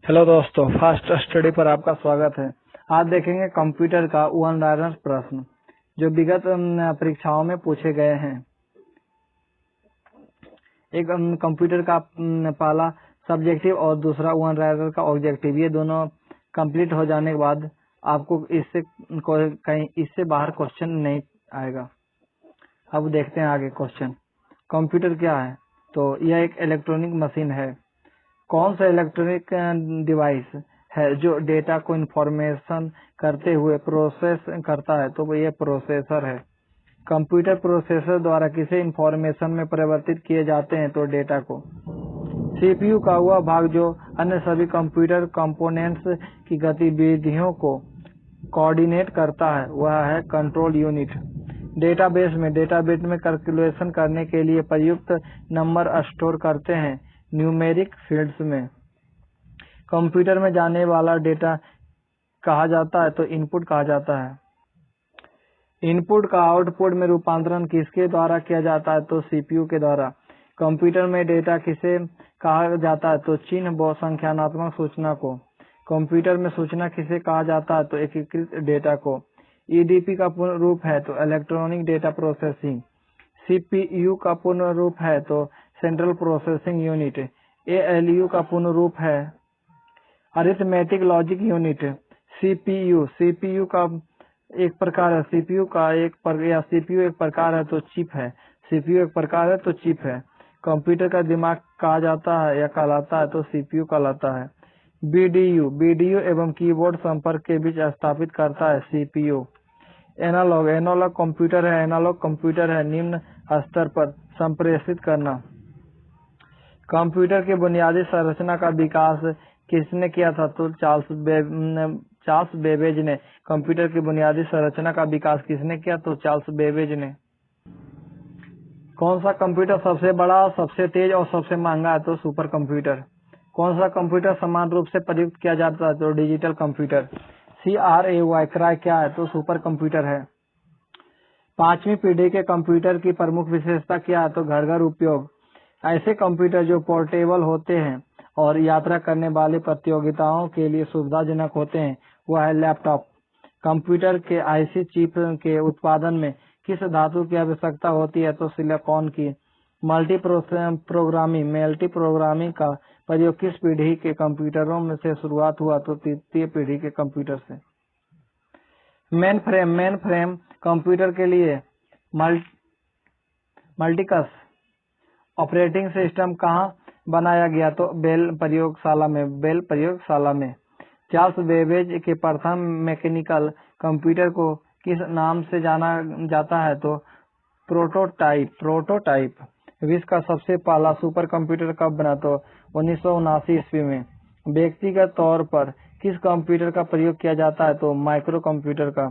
Hello दोस्तों, fast study पर आपका स्वागत है। आज देखेंगे कंप्यूटर का उदाहरण प्रश्न जो विगत परीक्षाओं में पूछे गए हैं। एक कंप्यूटर का पहला सब्जेक्टिव और दूसरा उदाहरण का ऑब्जेक्टिव, ये दोनों कंप्लीट हो जाने के बाद आपको इससे बाहर क्वेश्चन नहीं आएगा। अब देखते हैं आगे क्वेश्चन। कंप्यूटर क्या है? तो यह एक इलेक्ट्रॉनिक मशीन है। कौन सा इलेक्ट्रॉनिक डिवाइस है जो डेटा को इंफॉर्मेशन करते हुए प्रोसेस करता है? तो ये प्रोसेसर है। कंप्यूटर प्रोसेसर द्वारा किसे इंफॉर्मेशन में परिवर्तित किए जाते हैं? तो डेटा को। सीपीयू का वह भाग जो अन्य सभी कंप्यूटर कंपोनेंट्स की गतिविधियों को कोऑर्डिनेट करता है, वह है कंट्रोल यूनिट। डेटाबेस में कैलकुलेशन करने के लिए प्रयुक्त नंबर स्टोर करते हैं न्यूमेरिक फील्ड्स में। कंप्यूटर में जाने वाला डेटा कहा जाता है? तो इनपुट कहा जाता है। इनपुट का आउटपुट में रूपांतरण किसके द्वारा किया जाता है? तो सीपीयू के द्वारा। कंप्यूटर में डेटा किसे कहा जाता है? तो चिन्ह व संख्यात्मक सूचना को। कंप्यूटर में सूचना किसे कहा जाता है? तो एकीकृत डेटा को। ईडीपी का पूर्ण रूप है? तो इलेक्ट्रॉनिक डेटा प्रोसेसिंग। सीपीयू का पूर्ण रूप है? तो सेंट्रल प्रोसेसिंग यूनिट। एएलयू का पूर्ण रूप है? Arithmetic logic unit. सीपीयू का एक प्रकार है। सीपीयू एक प्रकार है तो चिप है। सीपीयू एक प्रकार है तो चिप है। कंप्यूटर का दिमाग कहा जाता है या कहलाता है? तो सीपीयू कहलाता है। बीडीयू एवं कीबोर्ड संपर्क के बीच स्थापित करता है सीपीयू। एनालॉग कंप्यूटर है निम्न स्तर पर संप्रेषित करना। कंप्यूटर की बुनियादी संरचना का विकास किसने किया था? तो चार्ल्स बेबेज ने। कंप्यूटर की बुनियादी संरचना का विकास किसने किया? तो चार्ल्स बेबेज ने। कौन सा कंप्यूटर सबसे बड़ा, सबसे तेज और सबसे महंगा है? तो सुपर कंप्यूटर। कौन सा कंप्यूटर समान रूप से प्रयुक्त किया जाता है? तो डिजिटल कंप्यूटर। CRAY क्या है? तो सुपर कंप्यूटर है। 5वीं पीढ़ी के कंप्यूटर की प्रमुख विशेषता क्या है? तो घर घर उपयोग। ऐसे कंप्यूटर जो पोर्टेबल होते हैं और यात्रा करने वाले प्रतियोगिताओं के लिए सुविधाजनक होते हैं, वह है लैपटॉप। कंप्यूटर के आईसी चिप के उत्पादन में किस धातु की आवश्यकता होती है? तो सिलिकॉन की। मल्टी प्रोग्रामिंग का प्रयोग किस पीढ़ी के कंप्यूटरों में से शुरुआत हुआ? तो तृतीय पीढ़ी के कंप्यूटर से। मेन फ्रेम कंप्यूटर के लिए मल्टीकस ऑपरेटिंग सिस्टम कहाँ बनाया गया? तो बेल प्रयोगशाला में। चार्ल्स बेबेज के प्रथम मैकेनिकल कंप्यूटर को किस नाम से जाना जाता है? तो प्रोटोटाइप। विश्व का सबसे पहला सुपर कंप्यूटर कब बना? तो 1979 ईस्वी में। व्यक्तिगत तौर पर किस कंप्यूटर का प्रयोग किया जाता है? तो माइक्रो कंप्यूटर का।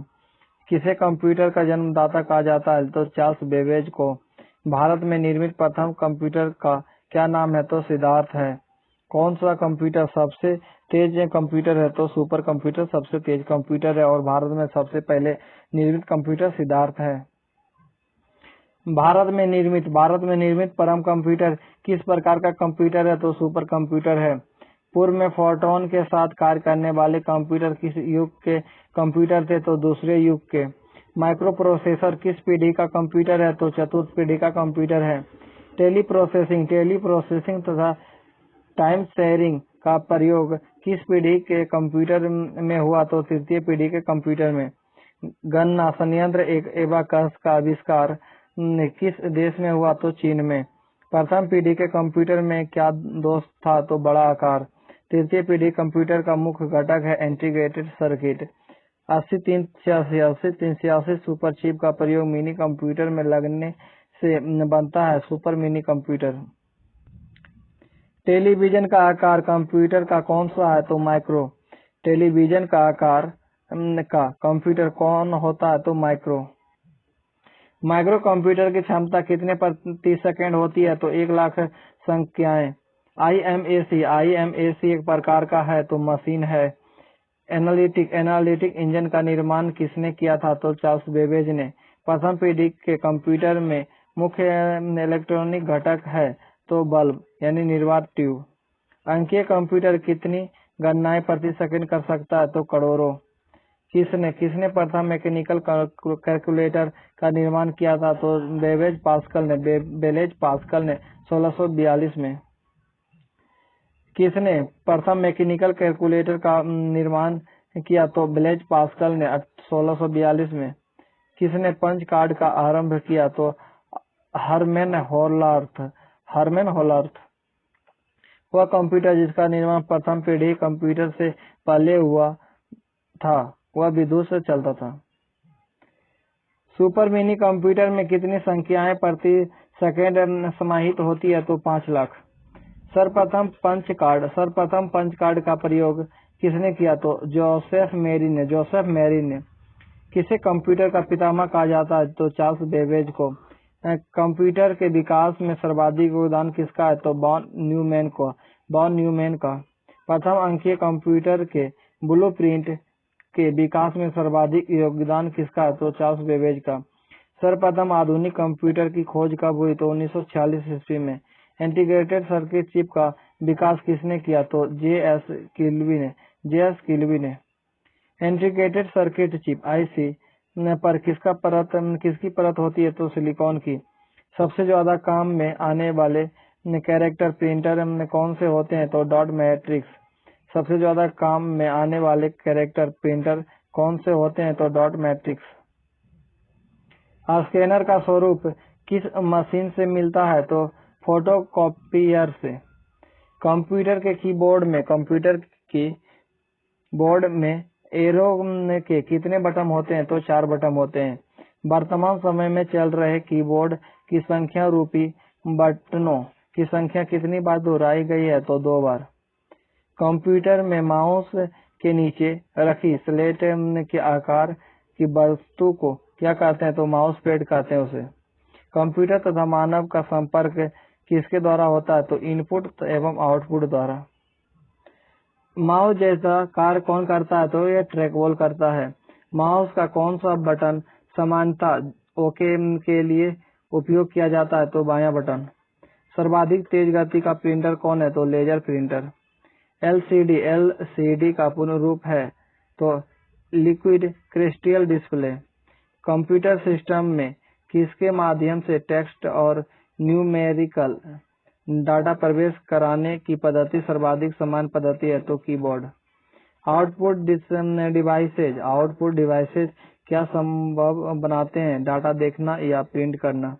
किसे कंप्यूटर का जन्मदाता कहा जाता है? तो चार्ल्स बेबेज को। भारत में निर्मित प्रथम कंप्यूटर का क्या नाम है? तो सिद्धार्थ है। कौन सा कंप्यूटर सबसे तेज कंप्यूटर है? तो सुपर कंप्यूटर सबसे तेज कंप्यूटर है और भारत में सबसे पहले निर्मित कंप्यूटर सिद्धार्थ है। भारत में निर्मित परम कंप्यूटर किस प्रकार का कंप्यूटर है? तो सुपर कंप्यूटर है। पूर्व में फोटोन के साथ कार्य करने वाले कंप्यूटर किस युग के कंप्यूटर थे? तो दूसरे युग के। माइक्रो प्रोसेसर किस पीढ़ी का कंप्यूटर है? तो चतुर्थ पीढ़ी का कंप्यूटर है। टेली प्रोसेसिंग तथा टाइम शेयरिंग का प्रयोग किस पीढ़ी के कंप्यूटर में हुआ? तो तृतीय पीढ़ी के कंप्यूटर में। गणना संयंत्र एबाकस का आविष्कार किस देश में हुआ? तो चीन में। प्रथम पीढ़ी के कंप्यूटर में क्या दोष था? तो बड़ा आकार। तृतीय पीढ़ी कंप्यूटर का मुख्य घटक है इंटीग्रेटेड सर्किट। 8386 सुपर चिप का प्रयोग मिनी कंप्यूटर में लगने से बनता है सुपर मिनी कंप्यूटर। टेलीविजन का आकार कंप्यूटर का कौन सा है? तो माइक्रो। टेलीविजन का आकार का कंप्यूटर कौन होता है? तो माइक्रो। माइक्रो कंप्यूटर की क्षमता कितने प्रति सेकंड होती है? तो 1,00,000 संख्याएं। आईएमएसी एक प्रकार का है तो मशीन है। एनालिटिक इंजन का निर्माण किसने किया था? तो चार्ल्स बेबेज ने। प्रथम पीढ़ी के कंप्यूटर में मुख्य इलेक्ट्रॉनिक घटक है तो बल्ब यानी निर्वात ट्यूब। अंकीय कंप्यूटर कितनी गणनाएं प्रति सेकंड कर सकता है? तो करोड़ों। किसने प्रथम मैकेनिकल कैलकुलेटर का निर्माण किया था? तो बेलेज पास्कल ने 1642 में। किसने प्रथम मैकेनिकल कैलकुलेटर का निर्माण किया? तो ब्लेज पास्कल ने 1642 में। किसने पंच कार्ड का आरंभ किया? तो हरमैन होलार्थ। वह कंप्यूटर जिसका निर्माण प्रथम पीढ़ी कंप्यूटर से पहले हुआ था वह विद्युत से चलता था। सुपर मिनी कंप्यूटर में कितनी संख्याएं प्रति सेकंड समाहित होती है? तो 5 लाख। सर्वप्रथम पंच कार्ड का प्रयोग किसने किया? तो जोसेफ मेरी ने। किसे कंप्यूटर का पितामह कहा जाता है? तो चार्ल्स बेबेज को। कंप्यूटर के विकास में सर्वाधिक योगदान किसका है? तो वॉन न्यूमैन का। प्रथम अंकीय कंप्यूटर के ब्लूप्रिंट के विकास में सर्वाधिक योगदान किसका है? तो चार्ल्स बेबेज का। सर्वप्रथम आधुनिक कंप्यूटर की खोज कब हुई? तो 1946 ईस्वी में। इंटीग्रेटेड सर्किट चिप का विकास किसने किया? तो जे.एस. किल्वी ने। इंटीग्रेटेड सर्किट चिप आईसी पर किसकी परत होती है? तो सिलिकॉन की। सबसे ज्यादा काम में आने वाले कैरेक्टर प्रिंटर कौन से होते हैं? तो डॉट मैट्रिक्स। सबसे ज्यादा काम में आने वाले कैरेक्टर प्रिंटर कौन से होते हैं? तो डॉट मैट्रिक्स। स्कैनर का स्वरूप किस मशीन से मिलता है? तो फोटोकॉपियर से। कंप्यूटर के कीबोर्ड में एरो के कितने बटन होते हैं? तो 4 बटन होते हैं। वर्तमान समय में चल रहे कीबोर्ड की संख्या रूपी बटनों की संख्या कितनी बार दोहराई गई है? तो 2 बार। कंप्यूटर में माउस के नीचे रखी स्लेट के आकार की वस्तु को क्या कहते हैं? तो माउस पैड कहते हैं उसे। कंप्यूटर तथा मानव का संपर्क किसके द्वारा होता है? तो इनपुट एवं आउटपुट द्वारा। माउस जैसा कार्य कौन करता है? तो यह ट्रैकबॉल करता है। माउस का कौन सा बटन समानता ओके के लिए उपयोग किया जाता है? तो बायां बटन। सर्वाधिक तेज गति का प्रिंटर कौन है? तो लेजर प्रिंटर। एलसीडी का पूर्ण रूप है? तो liquid crystal display. Computer system में किसके माध्यम से टेक्स्ट और न्यूमेरिकल डाटा प्रवेश कराने की पद्धति सर्वाधिक समान पद्धति है? तो कीबोर्ड। आउटपुट डिवाइसेज क्या संभव बनाते हैं? डाटा देखना या प्रिंट करना।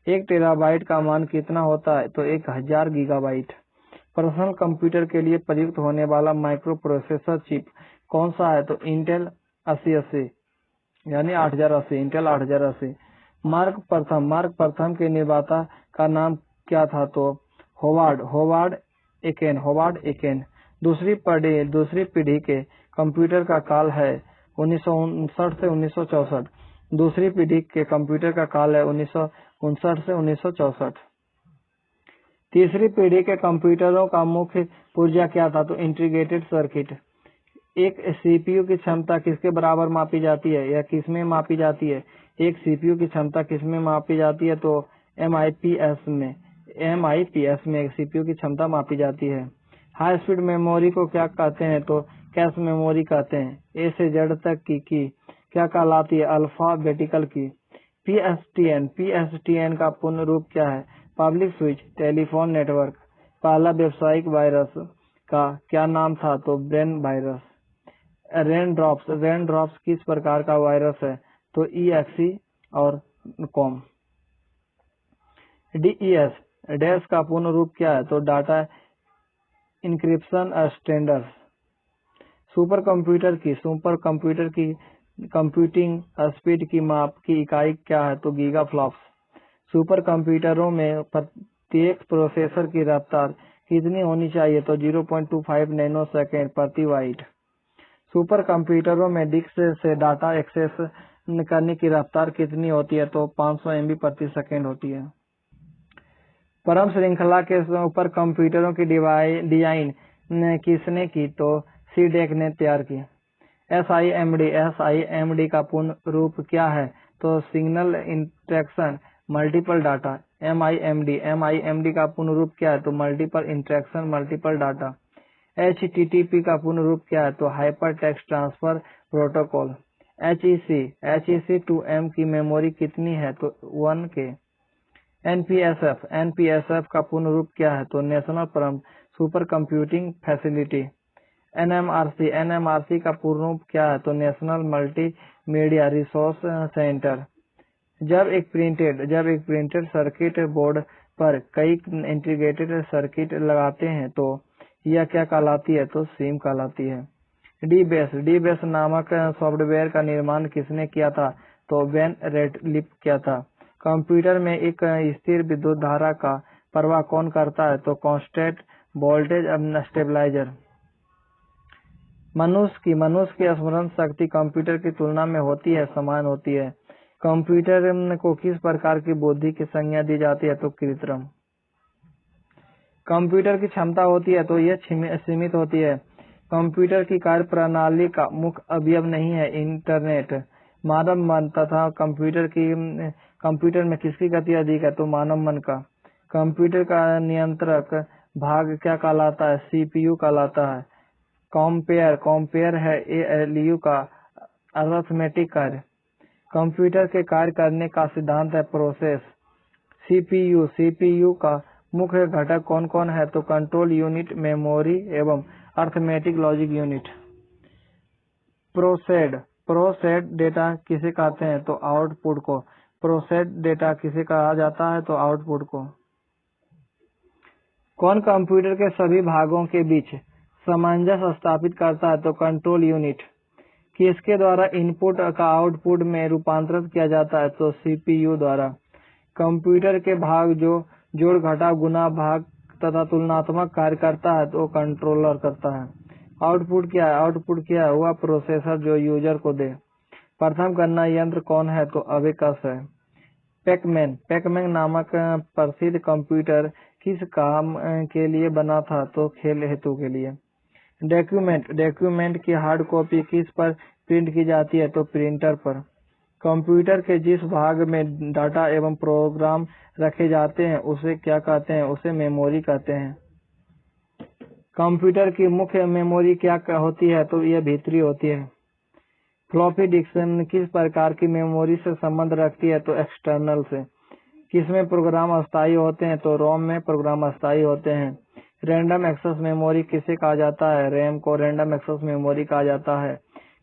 1 टेराबाइट का मान कितना होता है? तो 1000 गीगाबाइट। पर्सनल कंप्यूटर के लिए प्रयुक्त होने वाला माइक्रो प्रोसेसर चिप कौन सा है? तो इंटेल 8080 यानी 8080 इंटेल 8080। मार्क प्रथम के निर्माता का नाम क्या था? तो होवार्ड एकेन। दूसरी पीढ़ी के कंप्यूटर का काल है 1959 से 1964। दूसरी पीढ़ी के कंप्यूटर का काल है 1959 से 1964। तीसरी पीढ़ी के कंप्यूटरों का मुख्य पुर्जा क्या था? तो इंटीग्रेटेड सर्किट। एक सीपीयू की क्षमता किसके बराबर मापी जाती है या किसमें मापी जाती है? एक सीपीयू की क्षमता किसमें मापी जाती है? तो एमआईपीएस में एक सीपीयू की क्षमता मापी जाती है। हाई स्पीड मेमोरी को क्या कहते हैं? तो कैश मेमोरी कहते हैं। ए से जेड तक की क्या कहलाती है? अल्फाबेटिकल की। पीएसटीएन का पूर्ण रूप क्या है? Public switch telephone network. पहला व्यावसायिक वायरस का क्या नाम था? तो ब्रेन वायरस। रेन ड्रॉप्स किस प्रकार का वायरस है? तो EXE और कॉम। डीईएस का पूर्ण रूप क्या है? तो data encryption standards. Supercomputer की कंप्यूटिंग स्पीड की माप की इकाई क्या है? तो गीगा फ्लॉप्स। सुपर कंप्यूटरों में प्रत्येक प्रोसेसर की रफ्तार कितनी होनी चाहिए? तो 0.25 नैनोसेकंड प्रति बाइट। सुपर कंप्यूटरों में डिस्क से डाटा एक्सेस करने की रफ्तार कितनी होती है? तो 500 MB प्रति सेकंड होती है। परम श्रृंखला के ऊपर कंप्यूटरों की डिजाइन किसने की? तो सीडेक ने तैयार की। SIMD का पूर्ण रूप क्या है? तो signal interaction multiple data. MIMD का पूर्ण रूप क्या है? तो multiple interaction multiple data. HTTP का पूर्ण रूप क्या है? तो hyper text transfer protocol. HEC 2M की मेमोरी कितनी है? तो 1K। NPSF का पूर्ण रूप क्या है? तो national super computing facility. NMRC का पूर्ण रूप क्या है? तो national multi media resource centre. जब एक प्रिंटेड सर्किट बोर्ड पर कई इंटीग्रेटेड सर्किट लगाते हैं तो यह क्या कहलाती है? तो सिम कहलाती है। डीबेस नामक सॉफ्टवेयर का निर्माण किसने किया था? तो बेन रेडक्लिफ किया था। कंप्यूटर में एक स्थिर विद्युत धारा का प्रवाह कौन करता है? तो कांस्टेंट वोल्टेज स्टेबलाइजर। मनुष्य की स्मरण शक्ति कंप्यूटर की तुलना में होती है समान होती है। कंप्यूटर को किस प्रकार की बुद्धि की संज्ञा दी जाती है? तो कृत्रिम। कंप्यूटर की क्षमता होती है तो यह सीमित होती है। कंप्यूटर की कार्य प्रणाली का मुख्य अवयव नहीं है इंटरनेट। मानव मन तथा कंप्यूटर में किसकी गति अधिक है? तो मानव मन का। कंप्यूटर का नियंत्रक भाग क्या कहलाता है? CPU कहलाता है। कंपेयर है ALU का अरिथमेटिक कार्य। कंप्यूटर के कार्य करने का सिद्धांत है प्रोसेस। CPU का मुख्य घटक कौन कौन है? तो कंट्रोल यूनिट, मेमोरी एवं arithmetic logic unit. Processed data किसे कहते हैं? तो आउटपुट को। प्रोसेस्ड डेटा किसे कहा जाता है? तो आउटपुट को। कौन कंप्यूटर के सभी भागों के बीच सामंजस्य स्थापित करता है? तो कंट्रोल यूनिट। किसके द्वारा इनपुट का आउटपुट में रूपांतरित किया जाता है? तो CPU द्वारा। कंप्यूटर के भाग जो जोड़ घटाव गुणा भाग तथा तुलनात्मक कार्य करता है तो कंट्रोलर करता है। आउटपुट क्या है? वह प्रोसेसर जो यूजर को दे। प्रथम गणना यंत्र कौन है? तो अबेकस है। पैकमैन नामक प्रसिद्ध कंप्यूटर किस काम के लिए बना था? तो खेल हेतु के लिए। डॉक्यूमेंट की हार्ड कॉपी किस पर प्रिंट की जाती है? तो प्रिंटर पर। कंप्यूटर के जिस भाग में डाटा एवं प्रोग्राम रखे जाते हैं उसे क्या कहते हैं? उसे मेमोरी कहते हैं। कंप्यूटर की मुख्य मेमोरी क्या होती है? तो यह भीतरी होती है। फ्लॉपी डिस्क किस प्रकार की मेमोरी से संबंध रखती है? तो एक्सटर्नल से। किसमें प्रोग्राम अस्थायी होते हैं? तो रोम में प्रोग्राम अस्थायी होते हैं। रैंडम एक्सेस मेमोरी किसे कहा जाता है? रैम को रैंडम एक्सेस मेमोरी कहा जाता है।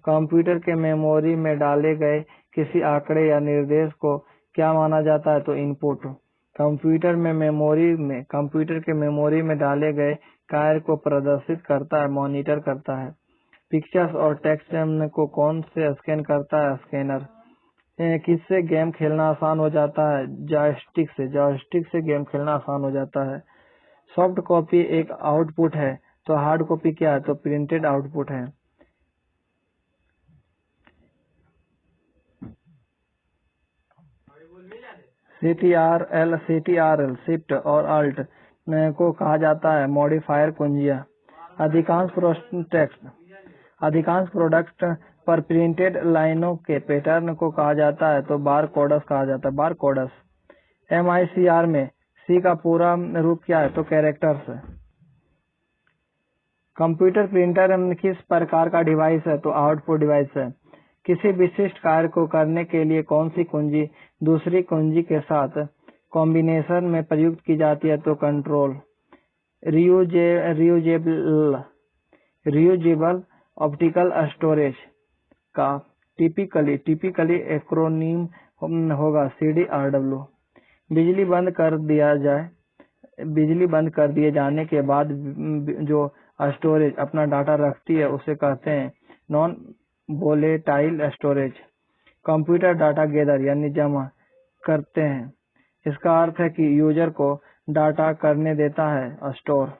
कंप्यूटर के मेमोरी में डाले गए किसी आंकड़े या निर्देश को क्या माना जाता है? तो इनपुट। कंप्यूटर के मेमोरी में डाले गए कार्य को प्रदर्शित करता है, मॉनिटर करता है। पिक्चर्स और टेक्स्ट को कौन से स्कैन करता है? स्कैनर। किससे गेम खेलना आसान हो जाता है? जॉयस्टिक से गेम खेलना आसान हो जाता है। सॉफ्ट कॉपी एक आउटपुट है तो हार्ड कॉपी क्या है? तो प्रिंटेड आउटपुट है। CTRL शिफ्ट और अल्ट को कहा जाता है मॉडिफायर कुंजियां। अधिकांश प्रोडक्ट पर प्रिंटेड लाइनों के पैटर्न को कहा जाता है तो बार कोडस कहा जाता है। बार कोडस। MICR में C का पूरा रूप क्या है? तो कैरेक्टर्स। कंप्यूटर प्रिंटर किस प्रकार का डिवाइस है? तो आउटपुट डिवाइस है। किसी विशिष्ट कार्य को करने के लिए कौन सी कुंजी दूसरी कुंजी के साथ कॉम्बिनेशन में प्रयुक्त की जाती है? तो कंट्रोल। रियूजेबल ऑप्टिकल स्टोरेज का टिपिकली एक्रोनीम होगा CDRW। बिजली बंद कर दिए जाने के बाद जो स्टोरेज अपना डाटा रखती है उसे कहते हैं non volatile storage. Computer data gather यानी जमा करते हैं। इसका अर्थ है कि यूजर को डाटा करने देता है स्टोर।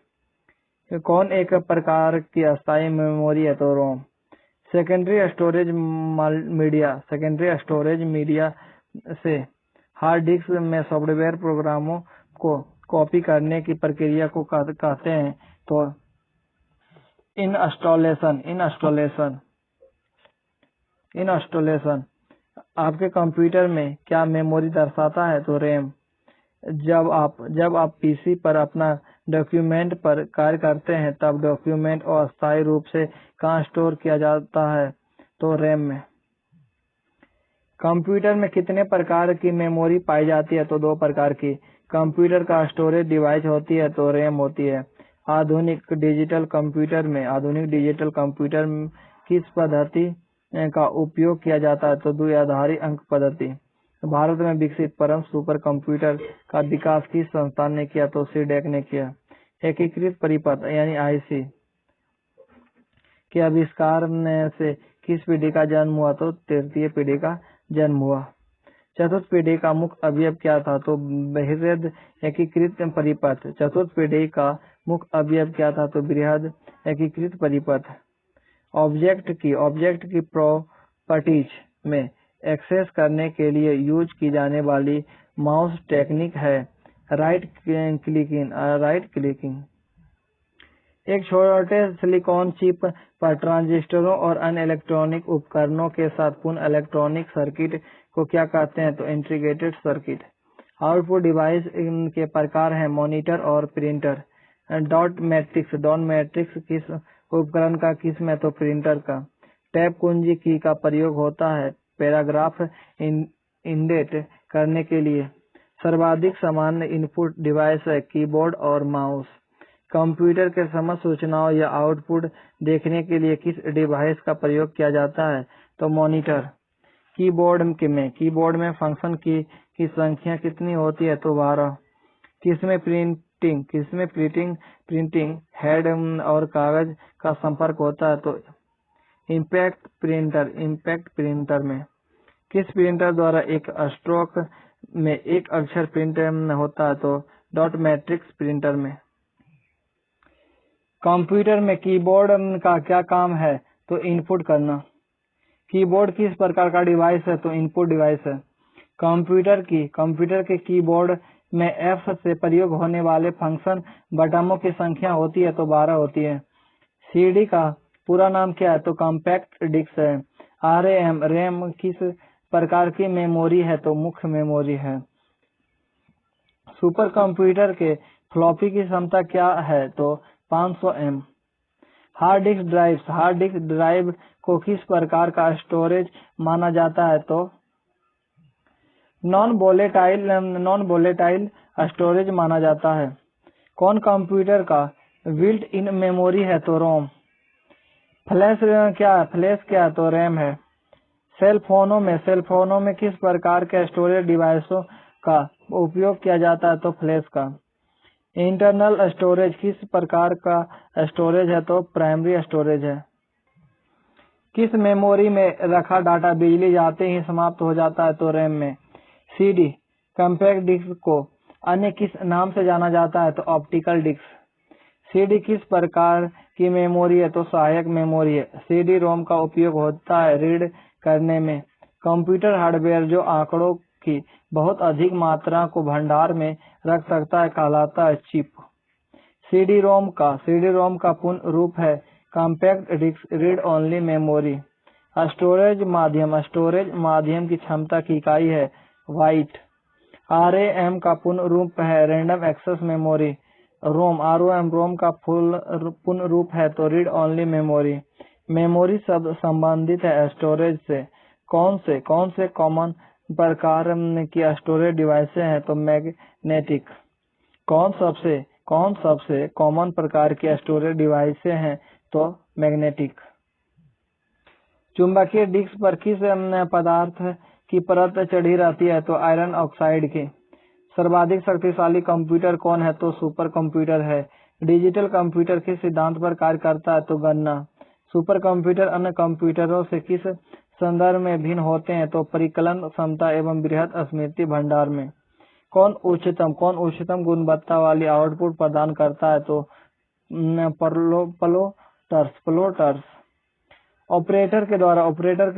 कौन एक प्रकार की अस्थायी मेमोरी है? तो रोम। सेकेंडरी स्टोरेज मीडिया से हार्ड डिस्क में सॉफ्टवेयर प्रोग्रामों को कॉपी करने की प्रक्रिया को कहते हैं तो इंस्टॉलेशन। आपके कंप्यूटर में क्या मेमोरी दर्शाता है? तो रैम। जब आप PC पर अपना डॉक्यूमेंट पर कार्य करते हैं तब डॉक्यूमेंट अस्थायी रूप से कहाँ स्टोर किया जाता है, तो रैम में। कंप्यूटर में कितने प्रकार की मेमोरी पाई जाती है, तो 2 प्रकार की। कंप्यूटर का स्टोरेज डिवाइस होती है तो रैम होती है। आधुनिक डिजिटल कंप्यूटर में किस पद्धति का उपयोग किया जाता है, तो द्विआधारी अंक पद्धति। भारत में विकसित परम सुपर कंप्यूटर का विकास किस संस्थान ने किया, तो सीडैक ने किया। एकीकृत परिपथ यानी आईसी के आविष्कार से किस पीढ़ी का जन्म हुआ, तो तृतीय पीढ़ी का जन्म हुआ। चतुर्थ पीढ़ी का मुख्य अवयव क्या था, तो बृहद एकीकृत परिपथ। चतुर्थ पीढ़ी का मुख्य अवयव क्या था, तो बृहद एकीकृत परिपथ। ऑब्जेक्ट की प्रॉपर्टीज में एक्सेस करने के लिए यूज की जाने वाली माउस टेक्निक है राइट क्लिकिंग। एक छोटे सिलिकॉन चिप पर ट्रांजिस्टरों और अन्य इलेक्ट्रॉनिक उपकरणों के साथ पूर्ण इलेक्ट्रॉनिक सर्किट को क्या कहते हैं, तो इंटीग्रेटेड सर्किट। आउटपुट डिवाइस के प्रकार हैं मॉनिटर और प्रिंटर। डॉट मैट्रिक्स किस उपकरण का किस्म है, तो प्रिंटर का। टैब कुंजी की का प्रयोग होता है पैराग्राफ इंडेट करने के लिए। सर्वाधिक सामान्य इनपुट डिवाइस है कीबोर्ड और माउस। कंप्यूटर के समस्त सूचनाओं या आउटपुट देखने के लिए किस डिवाइस का प्रयोग किया जाता है, तो मॉनिटर। कीबोर्ड में फंक्शन की संख्या कितनी होती है, तो 12। किसमें प्रिंटिंग हेड और कागज का संपर्क होता है, तो इम्पैक्ट प्रिंटर में। किस प्रिंटर द्वारा एक स्ट्रोक में एक अक्षर प्रिंट होता है, तो डॉट मैट्रिक्स प्रिंटर में। कंप्यूटर में कीबोर्ड का क्या काम है, तो इनपुट करना। कीबोर्ड किस प्रकार का डिवाइस है, तो इनपुट डिवाइस है। कंप्यूटर के कीबोर्ड में F से प्रयोग होने वाले फंक्शन बटनों की संख्या होती है, तो 12 होती है। सीडी का पूरा नाम क्या है, तो कॉम्पैक्ट डिस्क है। रैम किस प्रकार की मेमोरी है, तो मुख्य मेमोरी है। सुपर कंप्यूटर के फ्लॉपी की क्षमता क्या है, तो 500 M। हार्ड डिस्क ड्राइव को किस प्रकार का स्टोरेज माना जाता है, तो नॉन वोलेटाइल स्टोरेज माना जाता है। कौन कंप्यूटर का बिल्ट इन मेमोरी है, तो रोम। फ्लैश क्या है, तो रैम है। सेल फोनों में किस प्रकार के स्टोरेज डिवाइसों का उपयोग किया जाता है, तो फ्लैश का। इंटरनल स्टोरेज किस प्रकार का स्टोरेज है, तो प्राइमरी स्टोरेज है। किस मेमोरी में रखा डाटा बिजली जाते ही समाप्त हो जाता है, तो रैम में। सीडी कॉम्पैक्ट डिस्क को अन्य किस नाम से जाना जाता है, तो ऑप्टिकल डिस्क। सीडी किस प्रकार की मेमोरी है, तो सहायक मेमोरी है। सीडी रोम का उपयोग होता है रीड करने में। कंप्यूटर हार्डवेयर जो आंकड़ों की बहुत अधिक मात्रा को भंडार में रख सकता है कहलाता है चिप। सीडी रोम का पूर्ण रूप है compact disc read only memory. Storage माध्यम की क्षमता की इकाई है बाइट। आरएएम का पूर्ण रूप है रैंडम एक्सेस मेमोरी। रोम का पूर्ण रूप है तो रीड ओनली मेमोरी। मेमोरी शब्द संबंधित है स्टोरेज से। कौन से कॉमन प्रकार की स्टोरेज डिवाइसें हैं, तो मैग्नेटिक। कौन सबसे कॉमन प्रकार की स्टोरेज डिवाइसें हैं, तो मैग्नेटिक। चुंबकीय डिस्क पर किस पदार्थ की परत चढ़ी रहती है, तो आयरन ऑक्साइड की। सर्वाधिक शक्तिशाली कंप्यूटर कौन है, तो सुपर कंप्यूटर है। डिजिटल कंप्यूटर किस सिद्धांत पर कार्य करता है, तो गणना। सुपर कंप्यूटर अन्य कंप्यूटरों से किस संदर्भ में भिन्न होते हैं, तो परिकलन क्षमता एवं बृहद स्मृति भंडार में। कौन उच्चतम गुणवत्ता वाली आउटपुट प्रदान करता है, तो प्लोटर्स। ऑपरेटर के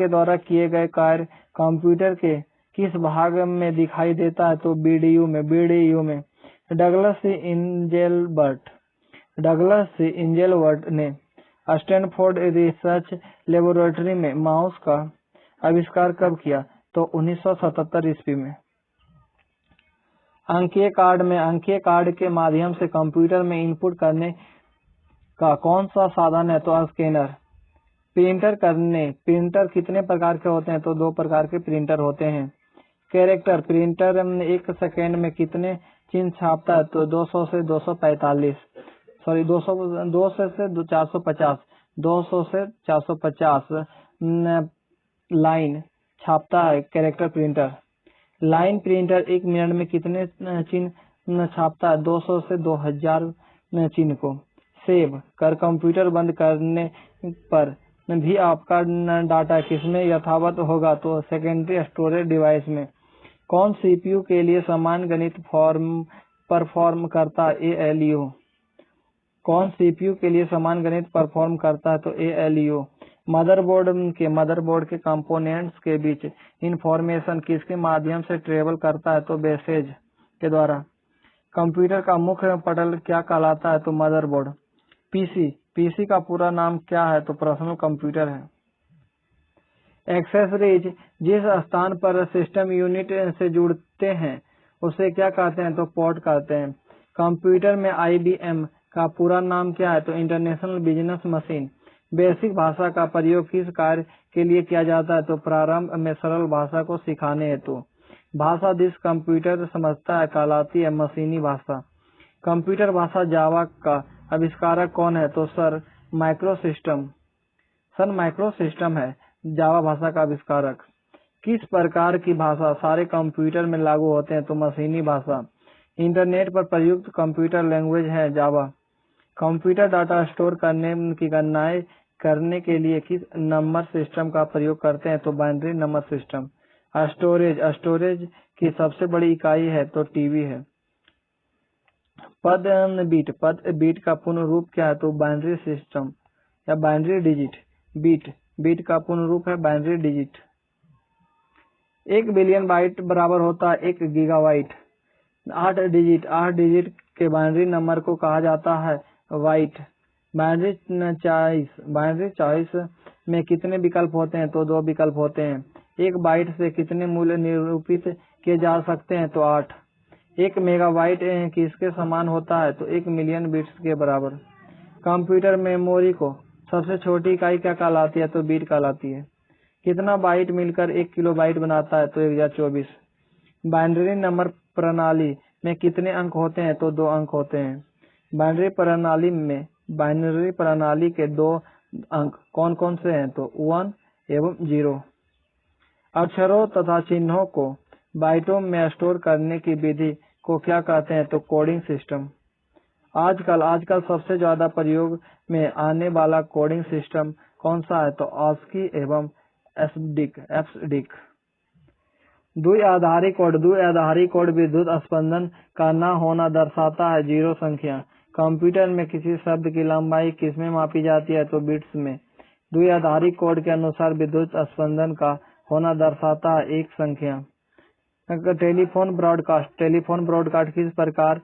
द्वारा किए गए कार्य कंप्यूटर के किस भाग में दिखाई देता है, तो बीडीयू में। डगलस सी इंजेलबर्ट ने स्टैनफोर्ड रिसर्च लेबोरेटरी में माउस का आविष्कार कब किया, तो 1977 ईस्वी में। अंकीय कार्ड के माध्यम से कंप्यूटर में इनपुट करने का कौन सा साधन है? तो स्कैनर। प्रिंटर कितने प्रकार के होते हैं? तो 2 प्रकार के प्रिंटर होते हैं। कैरेक्टर प्रिंटर 1 सेकेंड में कितने चिन्ह छापता है? तो 200 से 245 सॉरी 200 से 450 200 से 450 लाइन छापता है character printer. Line printer 1 minute में कितने चिन्ह छापता है? 200 से 2000 चिन्ह को। सेव कर कंप्यूटर बंद करने पर भी आपका डाटा किसमें यथावत होगा? तो सेकेंडरी स्टोरेज डिवाइस में। कौन सीपीयू के लिए समान गणित परफॉर्म करता है? ALU। कौन सीपीयू के लिए समान गणित परफॉर्म करता है? तो ALU। मदरबोर्ड के कंपोनेंट्स के बीच इंफॉर्मेशन किसके माध्यम से ट्रेवल करता है? तो मैसेज के द्वारा। कंप्यूटर का मुख्य पटल क्या कहलाता है? तो मदरबोर्ड। पीसी का पूरा नाम क्या है? तो पर्सनल कंप्यूटर है। एक्सेसरीज जिस स्थान पर सिस्टम यूनिट से जुड़ते हैं उसे क्या कहते हैं? तो पोर्ट कहते हैं। कंप्यूटर में IBM का पूरा नाम क्या है? तो इंटरनेशनल बिजनेस मशीन। बेसिक भाषा का प्रयोग किस कार्य के लिए किया जाता है? तो प्रारंभ में सरल भाषा को सिखाने हेतु। भाषा जिस कंप्यूटर समझता है कहलाती है मशीनी भाषा। कंप्यूटर भाषा जावा का आविष्कारक कौन है? तो सर माइक्रोसिस्टम है जावा भाषा का आविष्कारक। किस प्रकार की भाषा सारे कंप्यूटर में लागू होते हैं? तो मशीनी भाषा। इंटरनेट पर प्रयुक्त कंप्यूटर लैंग्वेज है जावा। कंप्यूटर डाटा स्टोर करने की गणनाएं करने के लिए किस नंबर सिस्टम का प्रयोग करते हैं? तो बाइनरी नंबर सिस्टम। स्टोरेज की सबसे बड़ी इकाई है तो टीबी है। पद बीट का पूर्ण रूप क्या है? तो बाइनरी सिस्टम या बाइनरी डिजिट। बीट का पूर्ण रूप है बाइनरी डिजिट। 1 बिलियन बाइट बराबर होता है 1 गीगाबाइट। 8 डिजिट के बाइनरी नंबर को कहा जाता है बाइट। बाइनरी चॉइस में कितने विकल्प होते हैं? तो 2 विकल्प होते हैं। 1 बाइट से कितने मूल्य निरूपित किए जा सकते हैं? तो 8। 1 मेगाबाइट किसके समान होता है? तो 1 मिलियन बिट्स के बराबर। कंप्यूटर मेमोरी को सबसे छोटी इकाई क्या कहलाती है? तो बीट कहलाती है। कितना बाइट मिलकर 1 किलोबाइट बनाता है? तो 1024। बाइनरी नंबर प्रणाली में कितने अंक होते हैं? तो 2 अंक होते हैं। बाइनरी प्रणाली के 2 अंक कौन कौन से हैं? तो 1 एवं 0। अक्षरों तथा चिन्हों को बाइटों में स्टोर करने की विधि को क्या कहते हैं? तो कोडिंग सिस्टम। आजकल सबसे ज्यादा प्रयोग में आने वाला कोडिंग सिस्टम कौन सा है? तो ASCII एवं EBCDIC। द्विआधारी कोड विद्युत स्पंदन का न होना दर्शाता है 0 संख्या। कंप्यूटर में किसी शब्द की लंबाई किसमें मापी जाती है? तो बिट्स में। द्विआधारी कोड के अनुसार विद्युत स्पंदन का होना दर्शाता है 1 संख्या। टेलीफोन ब्रॉडकास्ट किस प्रकार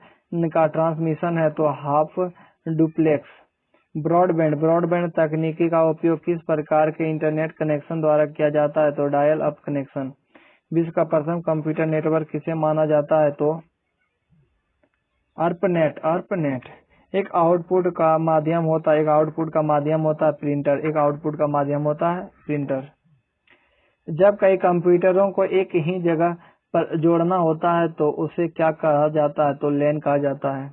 का ट्रांसमिशन है? तो हाफ डुप्लेक्स। ब्रॉडबैंड तकनीकी का उपयोग किस प्रकार के इंटरनेट कनेक्शन द्वारा किया जाता है? तो डायल अप कनेक्शन। विश्व का प्रथम कंप्यूटर नेटवर्क किसे माना जाता है? तो ARPANET। एक आउटपुट का माध्यम होता है प्रिंटर। एक आउटपुट का माध्यम होता है प्रिंटर। जब कई कंप्यूटरों को एक ही जगह पर जोड़ना होता है तो उसे क्या कहा जाता है? तो लैन कहा जाता है।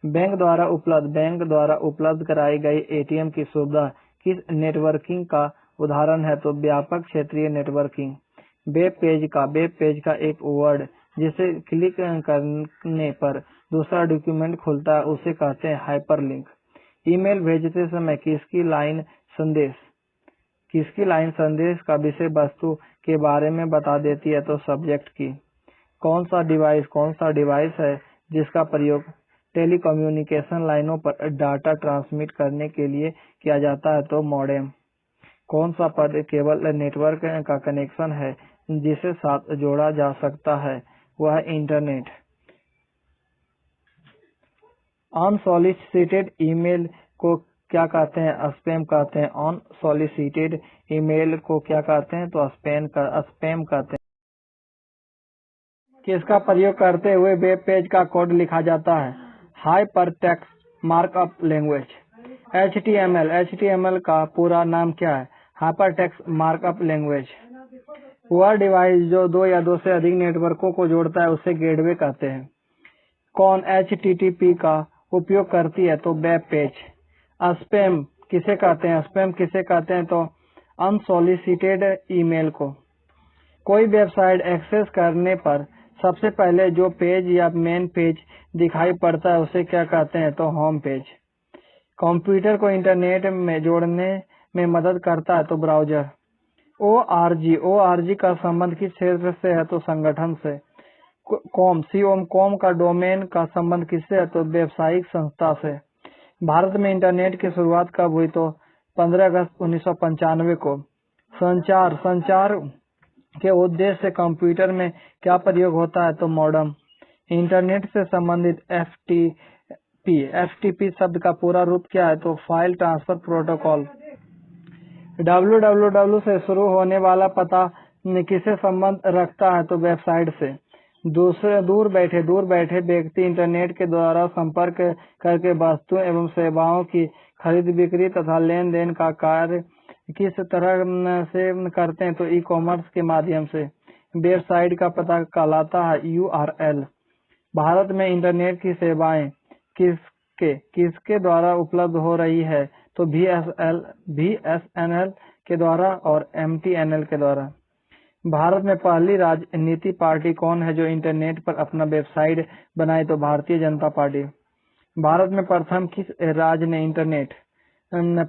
बैंक द्वारा उपलब्ध कराई गई ATM की सुविधा किस नेटवर्किंग का उदाहरण है? तो व्यापक क्षेत्रीय नेटवर्किंग। वेब पेज का एक वर्ड जिसे क्लिक करने पर दूसरा डॉक्यूमेंट खुलता है उसे कहते हैं हाइपरलिंक। ईमेल भेजते समय किसकी लाइन संदेश का विषय वस्तु के बारे में बता देती है? तो सब्जेक्ट की। कौन सा डिवाइस है जिसका प्रयोग टेलीकम्युनिकेशन लाइनों पर डाटा ट्रांसमिट करने के लिए किया जाता है? तो मॉडेम। कौन सा पद केवल नेटवर्क का कनेक्शन है जिसे साथ जोड़ा जा सकता है? वह इंटरनेट। अनसॉलिसिटेड ईमेल को क्या कहते हैं? स्पैम कहते हैं। अनसॉलिसिटेड ईमेल को क्या कहते हैं? तो स्पैम कहते हैं। किसका प्रयोग करते हुए वेब पेज का कोड लिखा जाता है? Hypertext markup language. HTML का पूरा नाम क्या है? Hypertext markup language. वह डिवाइस जो दो या दो से अधिक नेटवर्कों को जोड़ता है उसे गेटवे कहते हैं। कौन HTTP का उपयोग करती है? तो वेब पेज। स्पैम किसे कहते हैं? स्पैम किसे कहते हैं? तो अनसॉलिसिटेड ईमेल को। कोई वेबसाइट एक्सेस करने पर सबसे पहले जो पेज या मेन पेज दिखाई पड़ता है उसे क्या कहते हैं? तो होम पेज। कंप्यूटर को इंटरनेट में जोड़ने में मदद करता है तो ब्राउजर। ORG का संबंध किस क्षेत्र से है? तो संगठन से। कॉम का डोमेन का संबंध किससे है? तो व्यावसायिक संस्था से। भारत में इंटरनेट की शुरुआत कब हुई? तो 15 अगस्त 1995 को। संचार के उद्देश्य से कंप्यूटर में क्या प्रयोग होता है? तो मॉडेम। इंटरनेट से संबंधित FTP शब्द का पूरा रूप क्या है? तो फाइल ट्रांसफर प्रोटोकॉल। www से शुरू होने वाला पता किससे संबंध रखता है? तो वेबसाइट से। दूर बैठे व्यक्ति इंटरनेट के द्वारा संपर्क करके वस्तुओं एवं सेवाओं की खरीद बिक्री तथा लेन देन का कार्य किस तरह से करते हैं? तो ई-कॉमर्स के माध्यम से। वेबसाइट का पता कहलाता है URL। भारत में इंटरनेट की सेवाएं किसके द्वारा उपलब्ध हो रही है? तो BSNL के द्वारा और MTNL के द्वारा। भारत में पहली राजनीति पार्टी कौन है जो इंटरनेट पर अपना वेबसाइट बनाए? तो भारतीय जनता पार्टी। भारत में प्रथम किस राज्य ने इंटरनेट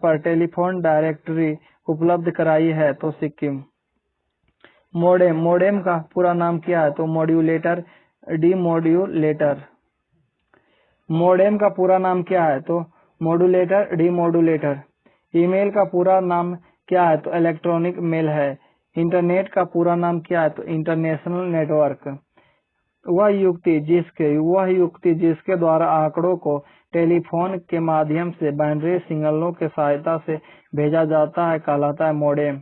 पर टेलीफोन डायरेक्टरी उपलब्ध कराई है? तो सिक्किम। मोडेम का पूरा नाम क्या है? तो मॉड्यूलेटर डीमॉड्यूलेटर। मोडेम का पूरा नाम क्या है? तो मॉड्यूलेटर डीमॉड्यूलेटर। ईमेल का पूरा नाम क्या है? तो इलेक्ट्रॉनिक मेल है। इंटरनेट का पूरा नाम क्या है? तो इंटरनेशनल नेटवर्क। वह युक्ति जिसके द्वारा आंकड़ों को टेलीफोन के माध्यम से बाइनरी सिग्नलों के सहायता से भेजा जाता है कहलाता है मॉडेम।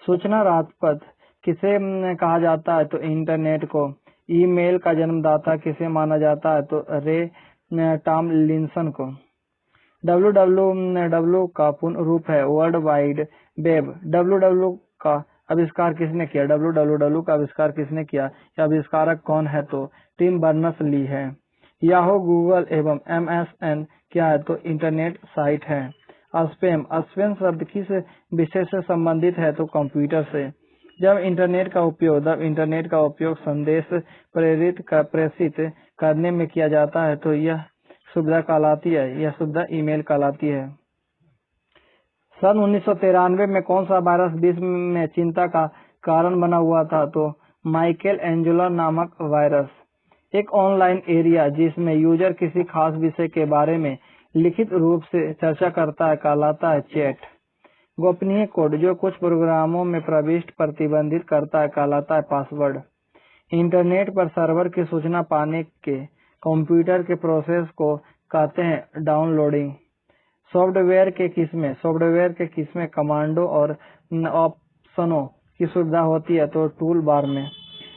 सूचना राजपथ किसे कहा जाता है? तो इंटरनेट को। ईमेल का जन्मदाता किसे माना जाता है? तो रे टॉमलिंसन को। www का पूर्ण रूप है वर्ल्ड वाइड वेब। www का आविष्कार किसने किया? www का आविष्कार किसने किया? आविष्कारक कौन है? तो टिम बर्नर्स-ली है। याहू, गूगल एवं MSN क्या है? तो इंटरनेट साइट है। स्पैम शब्द किस विषय से संबंधित है? तो कंप्यूटर से। जब इंटरनेट का उपयोग संदेश प्रेषित करने में किया जाता है तो यह सुविधा कहलाती है। यह सुविधा ईमेल कहलाती है। सन 1993 में कौन सा वायरस विश्व में चिंता का कारण बना हुआ था? तो माइकल एंजेलो नामक वायरस। एक ऑनलाइन एरिया जिसमें यूजर किसी खास विषय के बारे में लिखित रूप से चर्चा करता है कहलाता है चैट। गोपनीय कोड जो कुछ प्रोग्रामों में प्रविष्टि प्रतिबंधित करता है कहलाता है पासवर्ड। इंटरनेट पर सर्वर की सूचना पाने के कंप्यूटर के प्रोसेस को कहते हैं डाउनलोडिंग। सॉफ्टवेयर के किस्में कमांडो और ऑप्शनों की सुविधा होती है तो टूल बार में।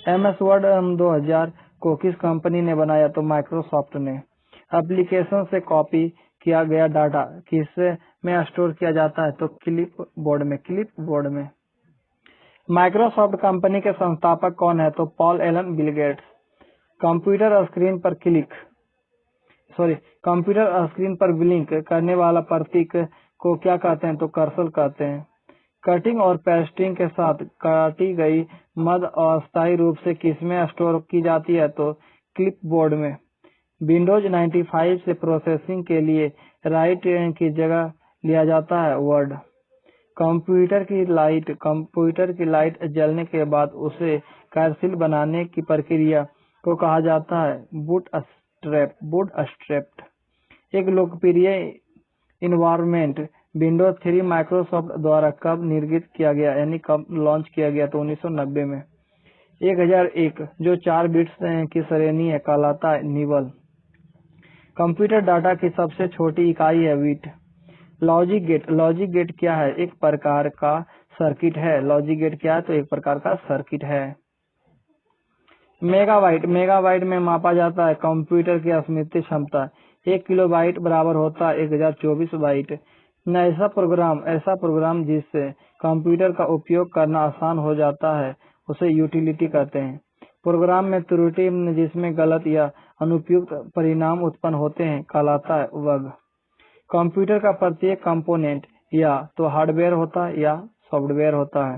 MS वर्ड 2000 को किस कंपनी ने बनाया? तो माइक्रोसॉफ्ट ने। एप्लीकेशन से कॉपी किया गया डाटा किस में स्टोर किया जाता है? तो क्लिपबोर्ड में। माइक्रोसॉफ्ट कंपनी के संस्थापक कौन है? तो Paul Allen Bill Gates. Computer screen पर ब्लिंक करने वाला प्रतीक को क्या कहते हैं? तो कर्सर कहते हैं। कटिंग और पेस्टिंग के साथ काटी गई मद अस्थायी रूप से किसमें स्टोर की जाती है? तो क्लिपबोर्ड में। विंडोज 95 से प्रोसेसिंग के लिए राइट की जगह लिया जाता है वर्ड। कंप्यूटर की लाइट जलने के बाद उसे कार्यशील बनाने की प्रक्रिया को कहा जाता है बूटस्ट्रैप। एक लोकप्रिय इन्वायरमेंट विंडोज 3 माइक्रोसॉफ्ट द्वारा कब निर्मित किया गया यानी कब लॉन्च किया गया? तो 1990 में। 1001 जो 4 बिट्स की श्रेणी है कहलाता है निबल। कंप्यूटर डाटा की सबसे छोटी इकाई है बिट। लॉजिक गेट क्या है? एक प्रकार का सर्किट है। लॉजिक गेट क्या है? तो एक प्रकार का सर्किट है। मेगाबाइट में मापा जाता है कंप्यूटर की स्मृति क्षमता। 1 किलोबाइट बराबर होता है 1024 बाइट। ऐसा प्रोग्राम जिससे कंप्यूटर का उपयोग करना आसान हो जाता है उसे यूटिलिटी कहते हैं। प्रोग्राम में त्रुटि जिसमें गलत या अनुपयुक्त परिणाम उत्पन्न होते हैं कहलाता है बग। कंप्यूटर का प्रत्येक कंपोनेंट या तो हार्डवेयर होता है या सॉफ्टवेयर होता है।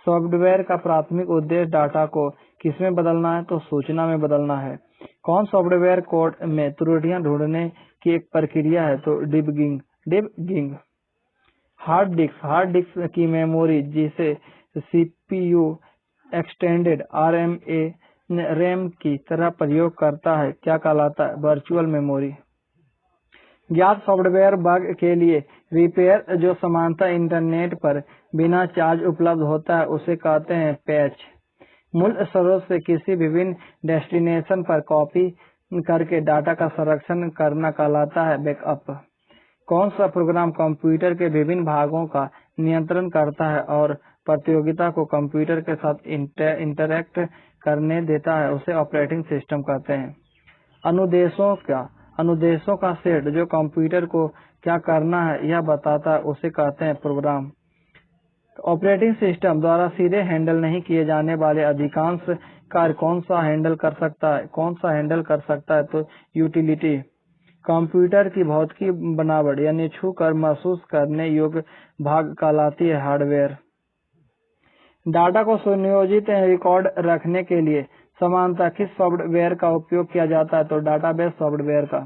सॉफ्टवेयर का प्राथमिक उद्देश्य डाटा को किसमें बदलना है तो सूचना में बदलना है। कौन सॉफ्टवेयर कोड में त्रुटियां ढूंढने की एक प्रक्रिया है तो डिबगिंग। हार्ड डिस्क की मेमोरी जिसे सीपीयू एक्सटेंडेड रैम की तरह प्रयोग करता है क्या कहलाता है वर्चुअल मेमोरी। ज्ञात सॉफ्टवेयर बग के लिए रिपेयर जो समानता इंटरनेट पर बिना चार्ज उपलब्ध होता है उसे कहते हैं पैच। मूल स्रोत से किसी विभिन्न डेस्टिनेशन पर कॉपी करके डाटा का संरक्षण करना कहलाता है बैकअप। कौन सा प्रोग्राम कंप्यूटर के विभिन्न भागों का नियंत्रण करता है और प्रतियोगिता को कंप्यूटर के साथ इंटरैक्ट करने देता है उसे ऑपरेटिंग सिस्टम कहते हैं। अनुदेशों का सेट जो कंप्यूटर को क्या करना है यह बताता है उसे कहते हैं प्रोग्राम। ऑपरेटिंग सिस्टम द्वारा सीधे हैंडल नहीं किए जाने वाले अधिकांश कार्य कौन सा हैंडल कर सकता है तो यूटिलिटी। कंप्यूटर की भौतिकी बनावट यानी छू कर महसूस करने योग्य भाग कहलाती है हार्डवेयर। डाटा को सुनियोजित रिकॉर्ड रखने के लिए समानता किस सॉफ्टवेयर का उपयोग किया जाता है तो डाटाबेस सॉफ्टवेयर का।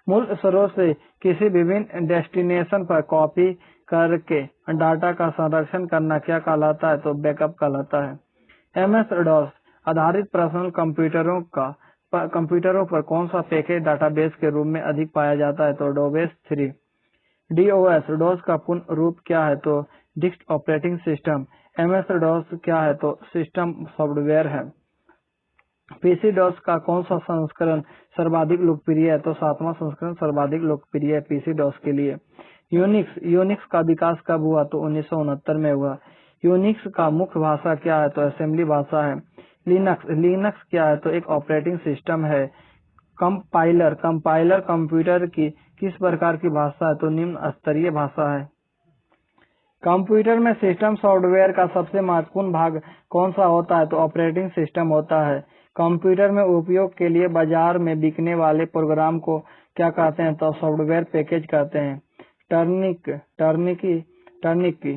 मूल स्रोत से किसी विभिन्न डेस्टिनेशन पर कॉपी करके डाटा का संरक्षण करना क्या कहलाता है तो बैकअप कहलाता है। MS-DOS आधारित पर्सनल कंप्यूटरों पर कौन सा पैकेज डाटाबेस के रूप में अधिक पाया जाता है तो डोबेस 3। DOS का पूर्ण रूप क्या है तो डिस्क ऑपरेटिंग सिस्टम। MS-DOS क्या है तो सिस्टम सॉफ्टवेयर है। PC-DOS का कौन सा संस्करण सर्वाधिक लोकप्रिय है तो 7वां संस्करण सर्वाधिक लोकप्रिय है PC-DOS के लिए। यूनिक्स का विकास कब हुआ तो 1969 में हुआ। यूनिक्स का मुख्य भाषा क्या है तो असेंबली भाषा है। लिनक्स क्या है तो एक ऑपरेटिंग सिस्टम है। कंपाइलर कंप्यूटर की किस प्रकार की भाषा है तो निम्न स्तरीय भाषा है। कंप्यूटर में सिस्टम सॉफ्टवेयर का सबसे महत्वपूर्ण भाग कौन सा होता है तो ऑपरेटिंग सिस्टम होता है। कंप्यूटर में उपयोग के लिए बाजार में बिकने वाले प्रोग्राम को क्या कहते हैं तो सॉफ्टवेयर पैकेज कहते हैं। टर्निकी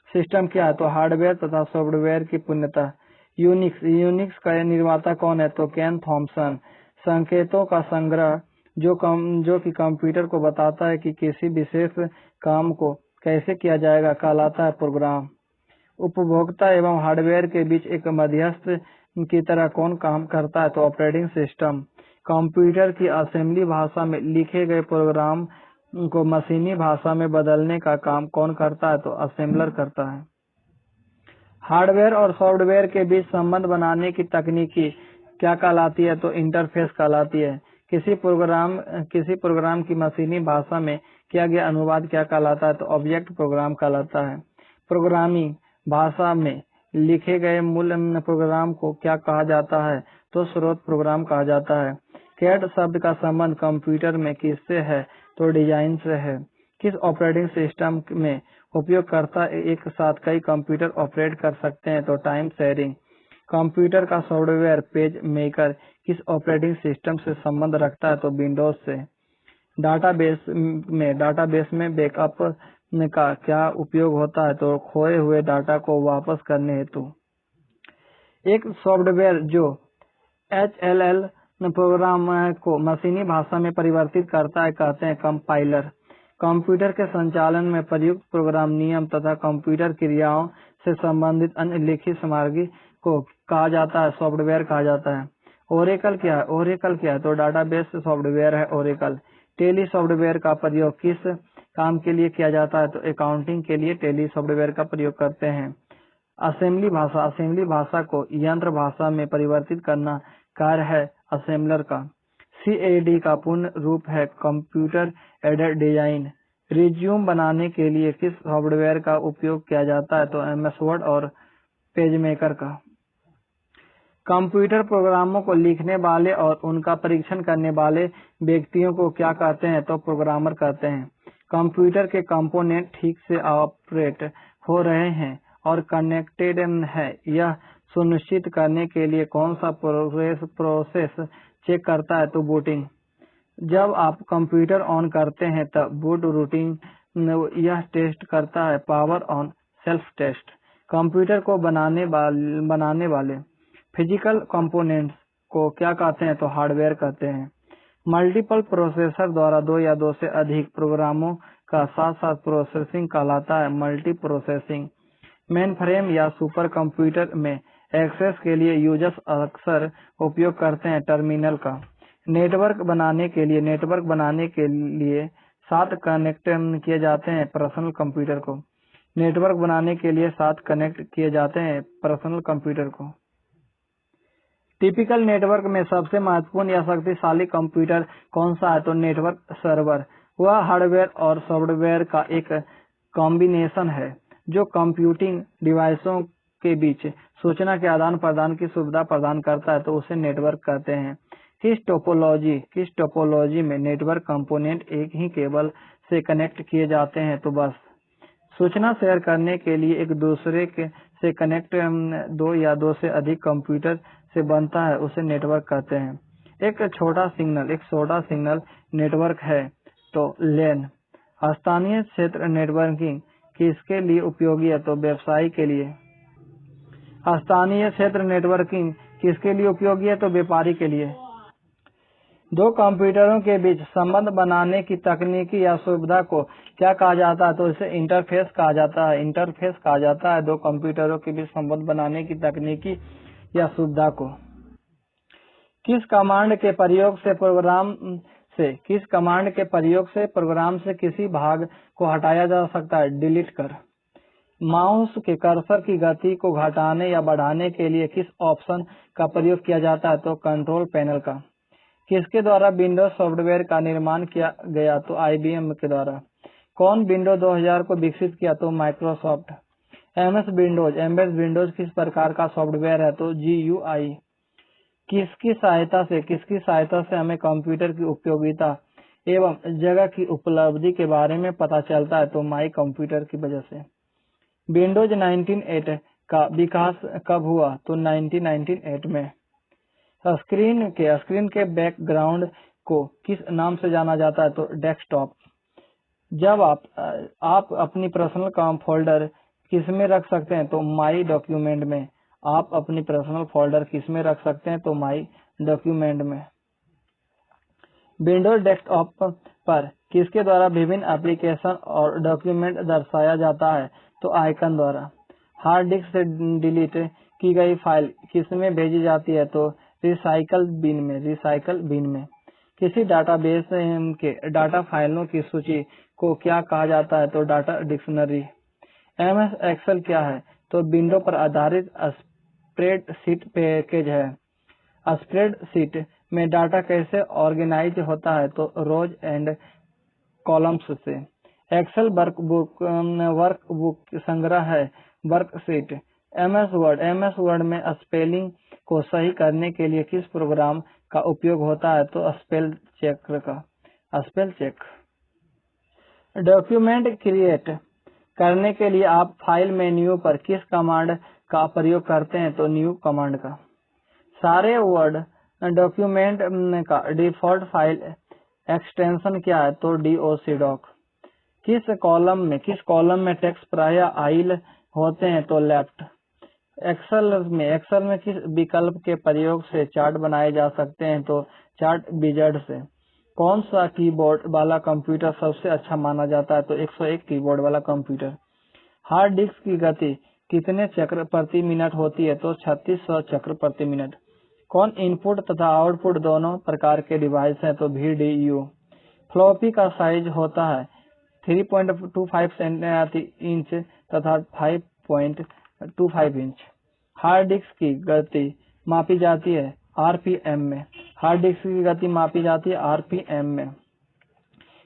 सिस्टम क्या है तो हार्डवेयर तथा सॉफ्टवेयर की पूर्णता। यूनिक्स का निर्माता कौन है तो केन थॉमसन। संकेतों का संग्रह जो कि कंप्यूटर को बताता है कि किसी विशेष काम को कैसे किया जाएगा कहलाता है प्रोग्राम। उपभोक्ता एवं हार्डवेयर के बीच एक मध्यस्थ की तरह कौन काम करता है तो ऑपरेटिंग सिस्टम। कंप्यूटर की असेंबली भाषा में लिखे गए प्रोग्राम को मशीनी भाषा में बदलने का काम कौन करता है तो असेंबलर करता है। हार्डवेयर और सॉफ्टवेयर के बीच संबंध बनाने की तकनीकी क्या कहलाती है तो इंटरफेस कहलाती है। किसी प्रोग्राम की मशीनी भाषा में किया गया अनुवाद क्या कहलाता है तो ऑब्जेक्ट प्रोग्राम कहलाता है। प्रोग्रामिंग भाषा में लिखे गए मूल प्रोग्राम को क्या कहा जाता है तो स्रोत प्रोग्राम कहा जाता है। कैड शब्द का संबंध कंप्यूटर में किससे है तो डिजाइन से है। किस ऑपरेटिंग सिस्टम में उपयोगकर्ता एक साथ कई कंप्यूटर ऑपरेट कर सकते हैं तो टाइम शेयरिंग। कंप्यूटर का सॉफ्टवेयर पेज मेकर किस ऑपरेटिंग सिस्टम से संबंध रखता है तो विंडोज से। डाटाबेस में बैकअप का क्या उपयोग होता है तो खोए हुए डाटा को वापस करने हेतु। एक सॉफ्टवेयर जो HLL प्रोग्राम को मशीनी भाषा में परिवर्तित करता है कहते हैं कंपाइलर। कंप्यूटर के संचालन में प्रयुक्त प्रोग्राम नियम तथा कंप्यूटर क्रियाओं से संबंधित अन्य लिखित सामग्री को कहा जाता है सॉफ्टवेयर कहा जाता है। ओरेकल क्या है तो डाटाबेस सॉफ्टवेयर है ओरेकल। टेली सॉफ्टवेयर का प्रयोग किस काम के लिए किया जाता है तो अकाउंटिंग के लिए टेली सॉफ्टवेयर का प्रयोग करते हैं। असेंबली भाषा को यंत्र भाषा में परिवर्तित करना कार्य है असेंबलर का। CAD का पूर्ण रूप है कंप्यूटर एडेड डिजाइन। रिज्यूम बनाने के लिए किस सॉफ्टवेयर का उपयोग किया जाता है तो MS वर्ड और पेजमेकर का। कंप्यूटर प्रोग्रामों को लिखने वाले और उनका परीक्षण करने वाले व्यक्तियों को क्या कहते हैं? तो प्रोग्रामर कहते हैं। कंप्यूटर के कंपोनेंट ठीक से ऑपरेट हो रहे हैं और कनेक्टेड है, यह सुनिश्चित करने के लिए कौन सा प्रोसेस चेक करता है? तो बूटिंग। जब आप कंप्यूटर ऑन करते हैं तब बूट रूटिंग यह टेस्ट करता है power on self test. Computer को बनाने वाले फिजिकल कंपोनेंट्स को क्या कहते हैं? तो हार्डवेयर कहते हैं। मल्टीपल प्रोसेसर द्वारा दो या दो से अधिक प्रोग्रामों का साथ साथ प्रोसेसिंग कहलाता है मल्टी प्रोसेसिंग। मेनफ्रेम या सुपर कंप्यूटर में एक्सेस के लिए यूजर्स अक्सर उपयोग करते हैं टर्मिनल का। नेटवर्क बनाने के लिए साथ कनेक्ट किए जाते हैं पर्सनल कंप्यूटर को। नेटवर्क बनाने के लिए साथ कनेक्ट किए जाते हैं पर्सनल कंप्यूटर को। टिपिकल नेटवर्क में सबसे महत्वपूर्ण या शक्तिशाली कंप्यूटर कौन सा है? तो नेटवर्क सर्वर। वह हार्डवेयर और सॉफ्टवेयर का एक कॉम्बिनेशन है जो कंप्यूटिंग डिवाइसों के बीच सूचना के आदान प्रदान की सुविधा प्रदान करता है, तो उसे नेटवर्क कहते हैं। किस टोपोलॉजी में नेटवर्क कंपोनेंट एक ही केबल से कनेक्ट किए जाते हैं? तो बस। सूचना शेयर करने के लिए एक दूसरे से कनेक्ट दो या दो से अधिक कंप्यूटर से बनता है, उसे नेटवर्क कहते हैं। एक छोटा सिग्नल नेटवर्क है तो लेन। स्थानीय क्षेत्र नेटवर्किंग किसके लिए उपयोगी है? तो व्यवसाय के लिए। स्थानीय क्षेत्र नेटवर्किंग किसके लिए उपयोगी है? तो व्यापारी के लिए। दो कंप्यूटरों के बीच संबंध बनाने की तकनीकी या सुविधा को क्या कहा जाता है? तो इसे इंटरफेस कहा जाता है। दो कंप्यूटरों के बीच संबंध बनाने की तकनीकी या सुविधा को किस कमांड के प्रयोग से प्रोग्राम से किसी भाग को हटाया जा सकता है? डिलीट कर। माउस के कर्सर की गति को घटाने या बढ़ाने के लिए किस ऑप्शन का प्रयोग किया जाता है? तो कंट्रोल पैनल का। किसके द्वारा विंडोज सॉफ्टवेयर का निर्माण किया गया? तो IBM के द्वारा। कौन विंडोज 2000 को विकसित किया? तो माइक्रोसॉफ्ट। एमएस विंडोज किस प्रकार का सॉफ्टवेयर है? तो GUI। किसकी सहायता से हमें कंप्यूटर की उपयोगिता एवं जगह की उपलब्धि के बारे में पता चलता है? तो माई कंप्यूटर की वजह से। विंडोज 1908 का विकास कब हुआ? तो 1998 में। स्क्रीन के बैकग्राउंड को किस नाम से जाना जाता है? तो डेस्कटॉप। जब आप अपनी पर्सनल काम फोल्डर किस में रख सकते हैं? तो माई डॉक्यूमेंट में। आप अपनी पर्सनल फोल्डर किस में रख सकते हैं? तो माई डॉक्यूमेंट में। विंडोज डेस्कटॉप पर किसके द्वारा विभिन्न एप्लीकेशन और डॉक्यूमेंट दर्शाया जाता है? तो आइकन द्वारा। हार्ड डिस्क से डिलीट की गई फाइल किस में भेजी जाती है? तो रिसाइकल बिन में। किसी डाटाबेस के डाटा फाइलों की सूची को क्या कहा जाता है? तो डाटा डिक्शनरी। MS एक्सेल क्या है? तो विंडो पर आधारित स्प्रेडशीट पैकेज है। स्प्रेडशीट में डाटा कैसे ऑर्गेनाइज होता है? तो रोज एंड कॉलम्स से। एक्सेल वर्कबुक संग्रह है वर्कशीट। MS वर्ड में स्पेलिंग को सही करने के लिए किस प्रोग्राम का उपयोग होता है? तो स्पेल चेक। डॉक्यूमेंट क्रिएट करने के लिए आप फाइल मेन्यू पर किस कमांड का प्रयोग करते हैं? तो न्यू कमांड का। सारे वर्ड डॉक्यूमेंट का डिफॉल्ट फाइल एक्सटेंशन क्या है? तो doc। किस कॉलम में टेक्स्ट प्रायः आइल होते हैं? तो लेफ्ट। एक्सेल में किस विकल्प के प्रयोग से चार्ट बनाए जा सकते हैं? तो चार्ट विजार्ड से। कौन सा कीबोर्ड वाला कंप्यूटर सबसे अच्छा माना जाता है? तो 101 कीबोर्ड वाला कंप्यूटर। हार्ड डिस्क की गति कितने चक्र प्रति मिनट होती है? तो 3600 चक्र प्रति मिनट। कौन इनपुट तथा आउटपुट दोनों प्रकार के डिवाइस हैं? तो VDU। फ्लॉपी का साइज होता है 3.25 इंच तथा 5.25 इंच। हार्ड डिस्क की गति मापी जाती है RPM में। हार्ड डिस्क की गति मापी जाती है RPM में।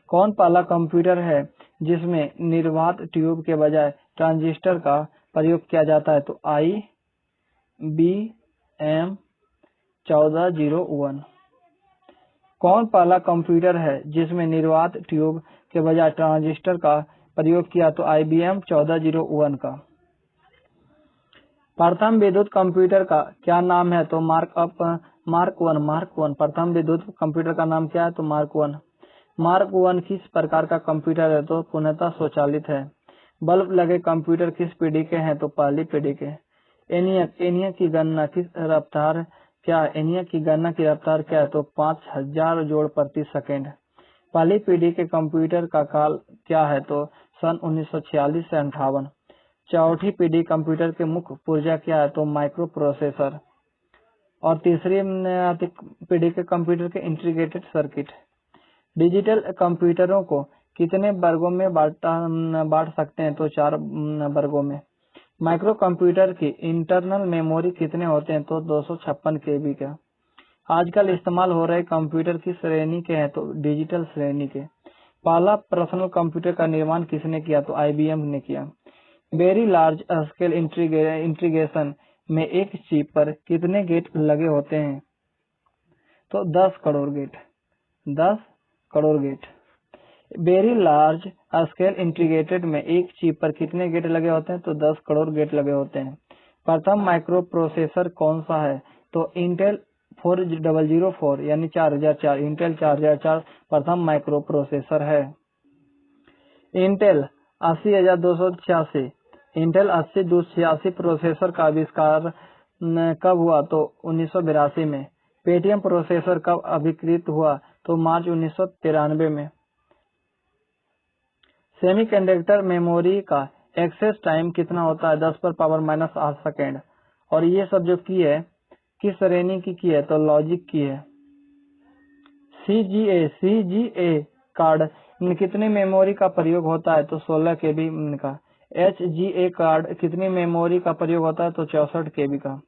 कौन पहला कंप्यूटर है जिसमें निर्वात ट्यूब के बजाय ट्रांजिस्टर का प्रयोग किया जाता है? तो IBM 1401। कौन पहला कंप्यूटर है जिसमें निर्वात ट्यूब के बजाय ट्रांजिस्टर का प्रयोग किया? तो IBM 1401 का। प्रथम विद्युत कंप्यूटर का क्या नाम है? तो मार्क वन। प्रथम विद्युत कंप्यूटर का नाम क्या है? तो मार्क वन। मार्क वन किस प्रकार का कंप्यूटर है? तो पूर्णतः स्वचालित है। बल्ब लगे कंप्यूटर किस पीढ़ी के हैं? तो पहली पीढ़ी के। एनियक की गणना की रफ्तार क्या है? एनियक की गणना की रफ्तार क्या है? तो 5000 जोड़ प्रति सेकेंड। पहली पीढ़ी के कंप्यूटर का काल क्या है? तो सन 1946 से 58। चौथी पीढ़ी कंप्यूटर के मुख्य पुर्जा क्या है? तो माइक्रो प्रोसेसर। और तीसरी पीढ़ी के कंप्यूटर के इंटीग्रेटेड सर्किट। डिजिटल कंप्यूटरों को कितने वर्गों में बांट सकते हैं? तो 4 वर्गों में। माइक्रो कंप्यूटर की इंटरनल मेमोरी कितने होते हैं? तो 256 KB का। आजकल इस्तेमाल हो रहे कंप्यूटर किस श्रेणी के हैं? तो डिजिटल श्रेणी के। पहला पर्सनल कंप्यूटर का निर्माण किसने किया? तो IBM ने किया। वेरी लार्ज स्केल इंटीग्रेशन में एक चिप पर कितने गेट लगे होते हैं? तो 10 crore gate. 10 crore gate. Very large scale integrated में एक चिप पर कितने गेट लगे होते हैं? तो 10 करोड़ गेट लगे होते हैं। प्रथम माइक्रो प्रोसेसर कौन सा है? तो इंटेल 4004 यानी 4004। इंटेल 4004 प्रथम माइक्रो प्रोसेसर है। इंटेल 80286 इंटेल 80286 प्रोसेसर का आविष्कार कब हुआ? तो 1982 में। पेटीएम प्रोसेसर कब आविष्कृत हुआ? तो मार्च 1993 में। सेमीकंडक्टर मेमोरी का एक्सेस टाइम कितना होता है? 10⁻⁻8 सेकेंड। और ये सब जो की है किस श्रेणी की है? तो लॉजिक की है। CGA कार्ड कितनी मेमोरी का प्रयोग होता है? तो 16 KB का। HGA कार्ड कितनी मेमोरी का प्रयोग होता है? तो 64 KB का।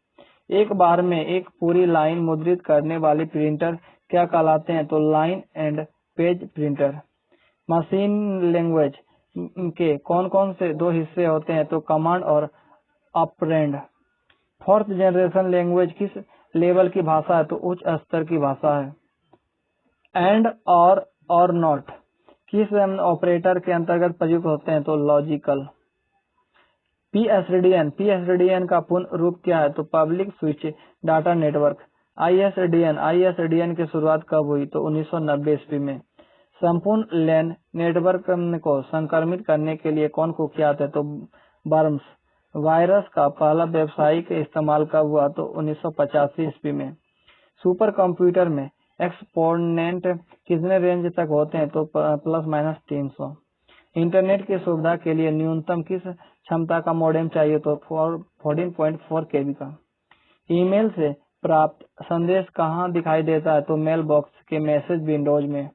एक बार में एक पूरी लाइन मुद्रित करने वाली प्रिंटर क्या कहलाते हैं? तो line and page printer. Machine language के कौन कौन से 2 हिस्से होते हैं? तो कमांड और ऑपरेंड। फोर्थ जनरेशन लैंग्वेज किस लेवल की भाषा है? तो उच्च स्तर की भाषा है। एंड और नॉट किस ऑपरेटर के अंतर्गत प्रयुक्त होते हैं? तो लॉजिकल। PSDN का पूर्ण रूप क्या है? तो public switch data network. ISDN की शुरुआत कब हुई? तो 1990 ईस्वी में। संपूर्ण लैन नेटवर्क को संक्रमित करने के लिए कौन कुख्यात है? तो बर्म्स। वायरस का पहला व्यावसायिक इस्तेमाल कब हुआ? तो 1985 ईस्वी में। सुपर कंप्यूटर में एक्सपोनेंट कितने रेंज तक होते हैं? तो ±300। इंटरनेट की सुविधा के लिए न्यूनतम किस क्षमता का मॉडेम चाहिए? तो 14.4 KB का। ईमेल से प्राप्त संदेश कहाँ दिखाई देता है? तो मेल बॉक्स के मैसेज विंडोज में।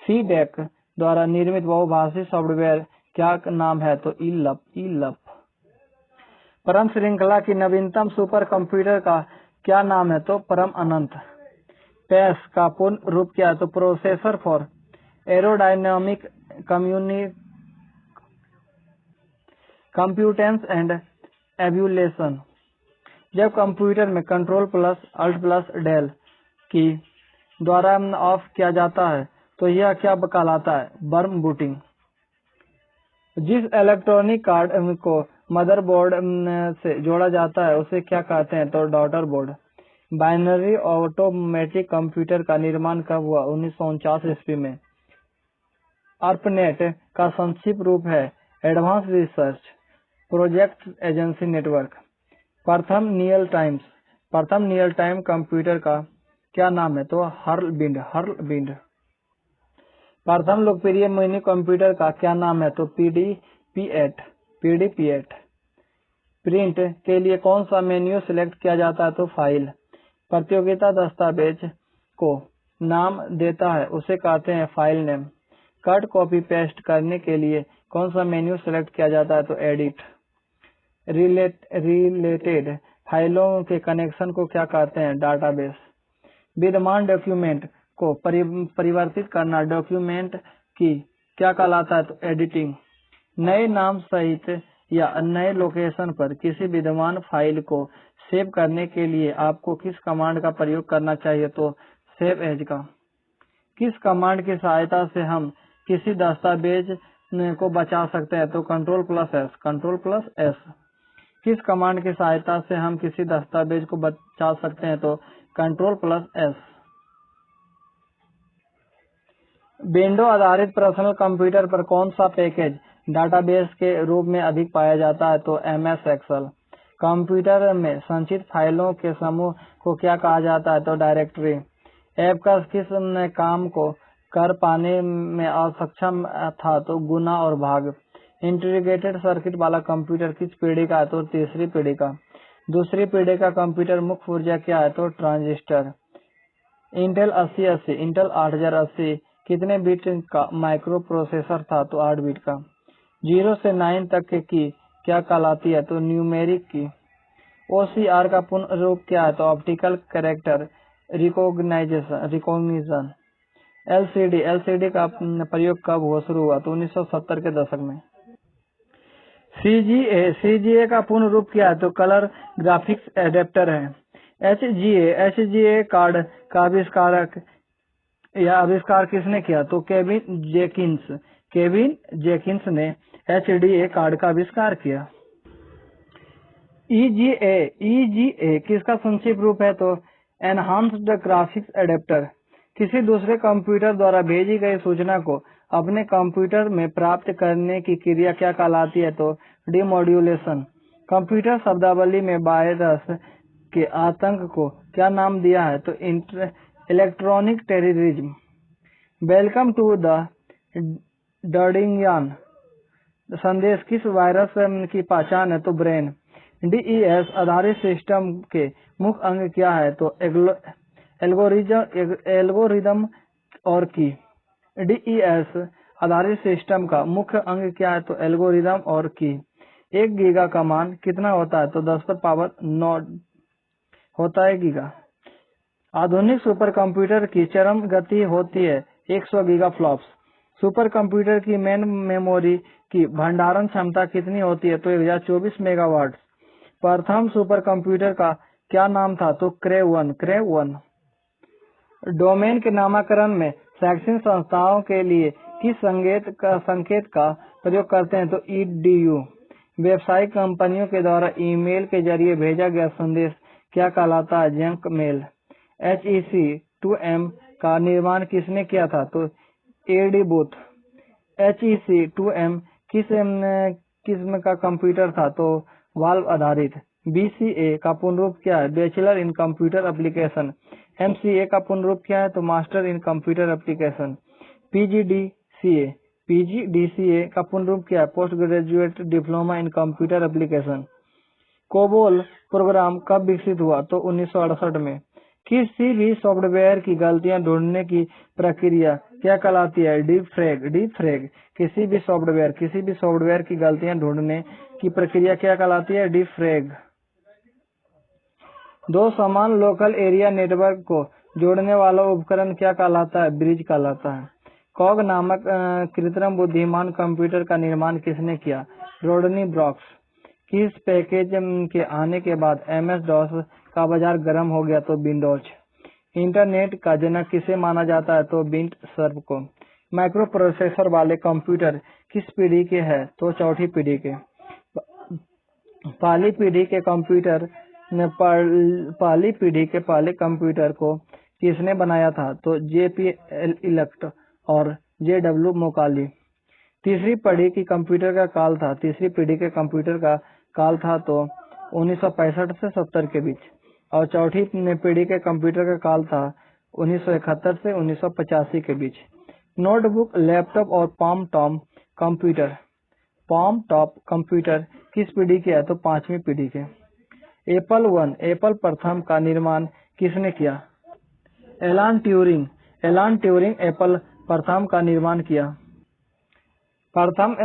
CDEC द्वारा निर्मित बहुभाषी सॉफ्टवेयर क्या नाम है? तो ईलप। परम श्रृंखला की नवीनतम सुपर कंप्यूटर का क्या नाम है? तो परम अनंत। PAS का पूर्ण रूप क्या है? तो processor for aerodynamic computation and evaluation. जब कंप्यूटर में control plus alt plus del की द्वारा ऑफ किया जाता है तो यह क्या कहलाता है? बर्म बूटिंग। जिस इलेक्ट्रॉनिक कार्ड को मदरबोर्ड से जोड़ा जाता है उसे क्या कहते हैं? तो daughter board. Binary automatic computer का निर्माण कब हुआ? 1949 ईस्वी में। ARPANET का संक्षिप्त रूप है advance research project agency network. प्रथम नियल टाइम कंप्यूटर का क्या नाम है? तो हर्लबिंड। प्रथम लोकप्रिय मिनी कंप्यूटर का क्या नाम है? तो PDP-8। प्रिंट के लिए कौन सा मेन्यू सिलेक्ट किया जाता है? तो फाइल। प्रतियोगिता दस्तावेज को नाम देता है उसे कहते हैं file name. Cut copy paste करने के लिए कौन सा मेन्यू सिलेक्ट किया जाता है? तो एडिट। रिलेटेड फाइलों के कनेक्शन को क्या कहते हैं? डाटाबेस। विद्यमान डॉक्यूमेंट को परिवर्तित करना डॉक्यूमेंट की क्या कहलाता है? तो एडिटिंग। नए नाम सहित या नए लोकेशन पर किसी विद्यमान फाइल को सेव करने के लिए आपको किस कमांड का प्रयोग करना चाहिए? तो सेव एज का। किस कमांड की सहायता से हम किसी दस्तावेज को बचा सकते हैं? तो control plus S, control plus S. किस कमांड की सहायता से हम किसी दस्तावेज को बचा सकते हैं? तो कंट्रोल प्लस एस। विंडो आधारित पर्सनल कंप्यूटर पर कौन सा पैकेज डाटाबेस के रूप में अधिक पाया जाता है? तो MS एक्सेल। कंप्यूटर में संचित फाइलों के समूह को क्या कहा जाता है? तो डायरेक्टरी। ऐप का किस काम को कर पाने में असक्षम था? तो गुना और भाग। इंटीग्रेटेड सर्किट वाला कंप्यूटर किस पीढ़ी का है? तो तीसरी पीढ़ी का। दूसरी पीढ़ी का कंप्यूटर मुख्य ऊर्जा क्या है? तो ट्रांजिस्टर। इंटेल 8080, इंटेल 8080 कितने बिट का माइक्रो प्रोसेसर था? तो 8 बिट का। 0 से 9 तक के की क्या कहलाती है? तो न्यूमेरिक की। OCR का पूर्ण रूप क्या है? तो ऑप्टिकल कैरेक्टर रिकॉग्निशन। LCD का प्रयोग कब शुरू हुआ? तो 1970 के दशक में। CGA का पूर्ण रूप क्या है? तो कलर ग्राफिक्स एडेप्टर है। HGA कार्ड का आविष्कार किसने किया? तो केविन जेकिंस ने HDA कार्ड का आविष्कार किया। EGA किसका संक्षिप्त रूप है? तो एनहांस्ड ग्राफिक्स एडेप्टर। किसी दूसरे कंप्यूटर द्वारा भेजी गई सूचना को अपने कंप्यूटर में प्राप्त करने की क्रिया क्या कहलाती है? तो डिमोड्यूलेशन। कंप्यूटर शब्दावली में वायरस के आतंक को क्या नाम दिया है? तो electronic terrorism. Welcome to the डर्डिंगियन संदेश किस वायरस की पहचान है? तो ब्रेन। DES आधारित सिस्टम के मुख्य अंग क्या है? तो एल्गोरिदम और की। DES आधारित सिस्टम का मुख्य अंग क्या है? तो एल्गोरिदम और की। 1 गीगा का मान कितना होता है? तो 10⁻9 होता है गीगा। आधुनिक सुपर कंप्यूटर की चरम गति होती है 100 गीगा फ्लॉप्स। सुपर कंप्यूटर की मेन मेमोरी की भंडारण क्षमता कितनी होती है? तो 1024 मेगावाट। प्रथम सुपर कंप्यूटर का क्या नाम था? तो क्रे 1। डोमेन के नामकरण में शैक्षणिक संस्थाओं के लिए किस संकेत का प्रयोग करते हैं? तो EDU। व्यवसायिक कंपनियों के द्वारा ईमेल के जरिए भेजा गया संदेश क्या कहलाता है? Junk mail. HEC2M का निर्माण किसने किया था? तो AD बूथ। HEC2M किस किस्म का कंप्यूटर था? तो वाल्व आधारित। BCA का पूर्ण रूप क्या है? Bachelor in computer application. MCA का पूर्ण रूप क्या है? तो master in computer application. PGDCA का पूर्ण रूप क्या है? Post graduate diploma in computer application. COBOL program कब विकसित हुआ? तो 1968 में। किसी भी सॉफ्टवेयर की गलतियां ढूंढने की प्रक्रिया क्या कहलाती है? डीफ्रैग। किसी भी सॉफ्टवेयर की गलतियां ढूंढने की प्रक्रिया क्या कहलाती है? डीफ्रैग। 2 समान लोकल एरिया नेटवर्क को जोड़ने वाला उपकरण क्या कहलाता है? ब्रिज कहलाता है। कॉग नामक कृत्रिम बुद्धिमान कंप्यूटर का निर्माण किसने किया? रोडनी ब्रॉक्स। किस पैकेज के आने के बाद MS-DOS का बाजार गर्म हो गया? तो विंडोज। इंटरनेट का जनक किसे माना जाता है? तो बिंट सर्व को। माइक्रो प्रोसेसर वाले कंप्यूटर किस पीढ़ी के हैं? तो चौथी पीढ़ी के। पहली पीढ़ी के पहले कंप्यूटर को किसने बनाया था? तो JP इलेक्ट और JW मोकाली। तीसरी पीढ़ी की कंप्यूटर का काल था तो 1965 से 70 के बीच। और चौथी पीढ़ी के कंप्यूटर का काल था 1971 से 1985 के बीच। नोटबुक, लैपटॉप और पाम टॉप कंप्यूटर किस पीढ़ी के है? तो 5वीं पीढ़ी के। एप्पल प्रथम का निर्माण किसने किया? एलान ट्यूरिंग एप्पल प्रथम का निर्माण किया। प्रथम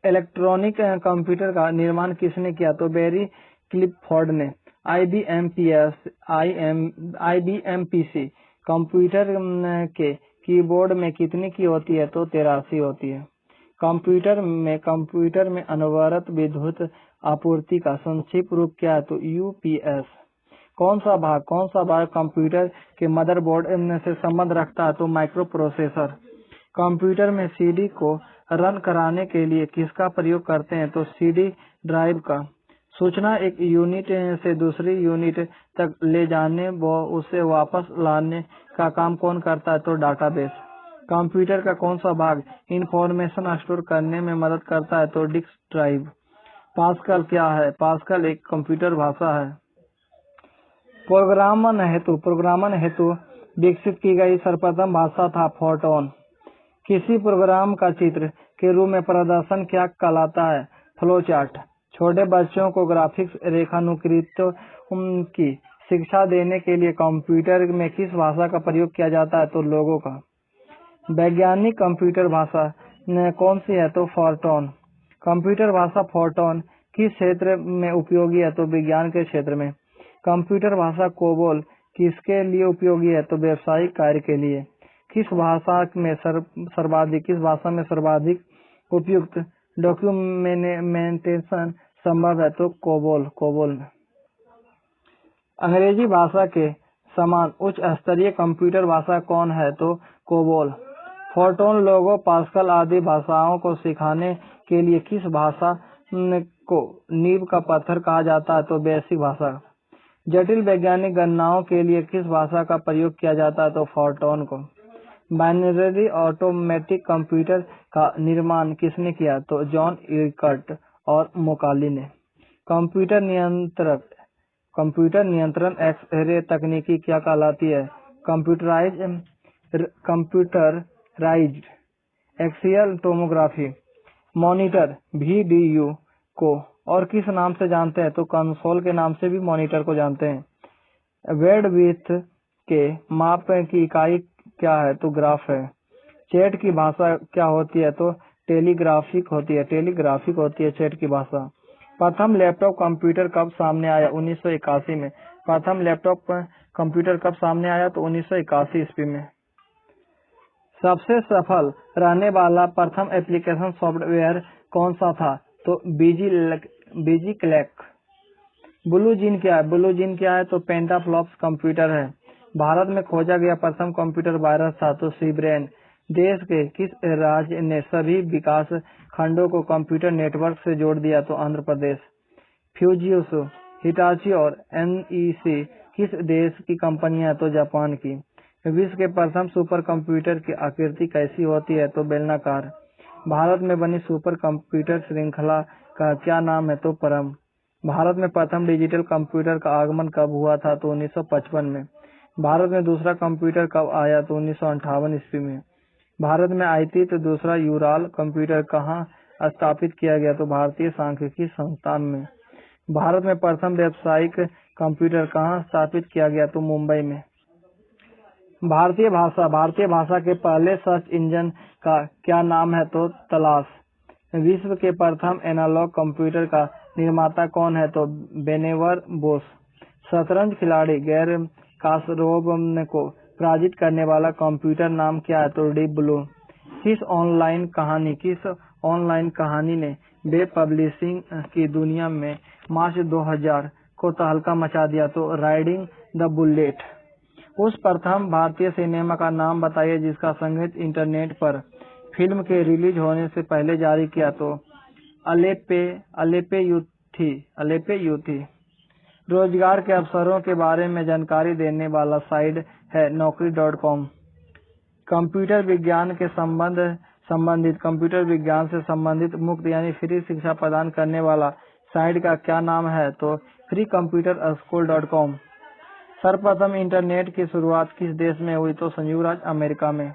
इलेक्ट्रॉनिक कंप्यूटर का निर्माण किसने किया? तो बैरी क्लिफोर्ड ने। IBM PC कंप्यूटर के कीबोर्ड में कितनी की होती है? तो 83 होती है। कंप्यूटर में अनवरत विद्युत आपूर्ति का संक्षिप्त रूप क्या है? तो यूपीएस। कौन सा भाग कंप्यूटर के मदरबोर्ड से संबंध रखता है? तो माइक्रो प्रोसेसर। कंप्यूटर में सीडी को रन कराने के लिए किसका प्रयोग करते हैं? तो सीडी ड्राइव का। सूचना एक यूनिट से दूसरी यूनिट तक ले जाने व उसे वापस लाने का काम कौन करता है? तो डाटाबेस। कंप्यूटर का कौन सा भाग इंफॉर्मेशन स्टोर करने में मदद करता है? तो डिस्क ड्राइव। पास्कल क्या है? पास्कल एक कंप्यूटर भाषा है। प्रोग्रामन हेतु विकसित की गई सर्वप्रथम भाषा था फोर्ट्रान। किसी प्रोग्राम का चित्र के रूप में प्रदर्शन क्या कहलाता है? फ्लोचार्ट। छोटे बच्चों को ग्राफिक्स रेखानुकृतों की शिक्षा देने के लिए कंप्यूटर में किस भाषा का प्रयोग किया जाता है? तो लोगो का। वैज्ञानिक कंप्यूटर भाषा कौन सी है? तो फोर्ट्रान। कंप्यूटर भाषा फोर्ट्रान किस क्षेत्र में उपयोगी है? तो विज्ञान के क्षेत्र में। कंप्यूटर भाषा कोबोल किसके लिए उपयोगी है? तो व्यावसायिक कार्य के लिए। किस भाषा में सर्वाधिक उपयुक्त डॉक्यूमेंटेशन संभव है? तो कोबोल में। अंग्रेजी भाषा के समान उच्च स्तरीय कंप्यूटर भाषा कौन है? तो कोबोल। फोर्ट्रान, लोगो, पास्कल आदि भाषाओं को सिखाने के लिए किस भाषा को नींव का पत्थर कहा जाता है? तो बेसिक भाषा। जटिल वैज्ञानिक गणनाओं के लिए किस भाषा का प्रयोग किया जाता है? तो फोर्ट्रान को। बाइनरी ऑटोमेटिक कंप्यूटर का निर्माण किसने किया? तो जॉन इकर्ट और मोकाली ने। कंप्यूटर नियंत्रण एक्स-रे तकनीकी क्या कहलाती है? Computerised axial tomography. Monitor VDU को और किस नाम से जानते हैं? तो कंसोल के नाम से भी मॉनिटर को जानते हैं। बैंडविड्थ के माप की इकाई क्या है? तो ग्राफ है। चैट की भाषा क्या होती है? तो टेलीग्राफिक होती है चैट की भाषा। प्रथम लैपटॉप कंप्यूटर कब सामने आया? 1981 में। प्रथम लैपटॉप कंप्यूटर कब सामने आया? तो 1981 ईस्वी में। सबसे सफल रहने वाला प्रथम एप्लीकेशन सॉफ्टवेयर कौन सा था? तो बीजी-क्लैक। ब्लू जीन क्या है? तो पेंटाफ्लॉप्स कंप्यूटर है। भारत में खोजा गया प्रथम कंप्यूटर वायरस था? तो सीब्रेन। देश के किस राज्य ने सभी विकास खंडों को कंप्यूटर नेटवर्क से जोड़ दिया? तो आंध्र प्रदेश। फ्यूजियोसो, हिटाची और NEC किस देश की कंपनियां? तो जापान की। विश्व के प्रथम सुपर कंप्यूटर की आकृति कैसी होती है? तो बेलनाकार। भारत में बनी सुपर कंप्यूटर श्रृंखला का क्या नाम है? तो परम। भारत में प्रथम डिजिटल कंप्यूटर का आगमन कब हुआ था? तो 1955 में। भारत में दूसरा कंप्यूटर कब आया? तो 1958 ईस्वी में। भारत में आईती दूसरा यूराल कंप्यूटर कहाँ स्थापित किया गया? तो भारतीय सांख्यिकी संस्थान में। भारत में प्रथम व्यावसायिक कंप्यूटर कहाँ स्थापित किया गया? तो मुंबई में। भारतीय भाषा के पहले सर्च इंजन का क्या नाम है? तो तलाश। विश्व के प्रथम एनालॉग कंप्यूटर का निर्माता कौन है? तो बेनेवर बोस। शतरंज खिलाड़ी गैर कास्परोव को पराजित करने वाला कंप्यूटर नाम क्या है? तो डीप ब्लू। किस ऑनलाइन कहानी ने वेब पब्लिशिंग की दुनिया में मार्च 2000 को तहलका मचा दिया? तो राइडिंग द बुलेट। उस प्रथम भारतीय सिनेमा का नाम बताइए जिसका संगीत इंटरनेट पर फिल्म के रिलीज होने से पहले जारी किया? तो अलेपे यूथी। रोजगार के अवसरों के बारे में जानकारी देने वाला साइट है naukri.com। कंप्यूटर विज्ञान से संबंधित मुफ्त यानी फ्री शिक्षा प्रदान करने वाला साइट का क्या नाम है? तो freecomputerschool.com। सर्वप्रथम इंटरनेट की शुरुआत किस देश में हुई? तो संयुक्त राज्य अमेरिका में।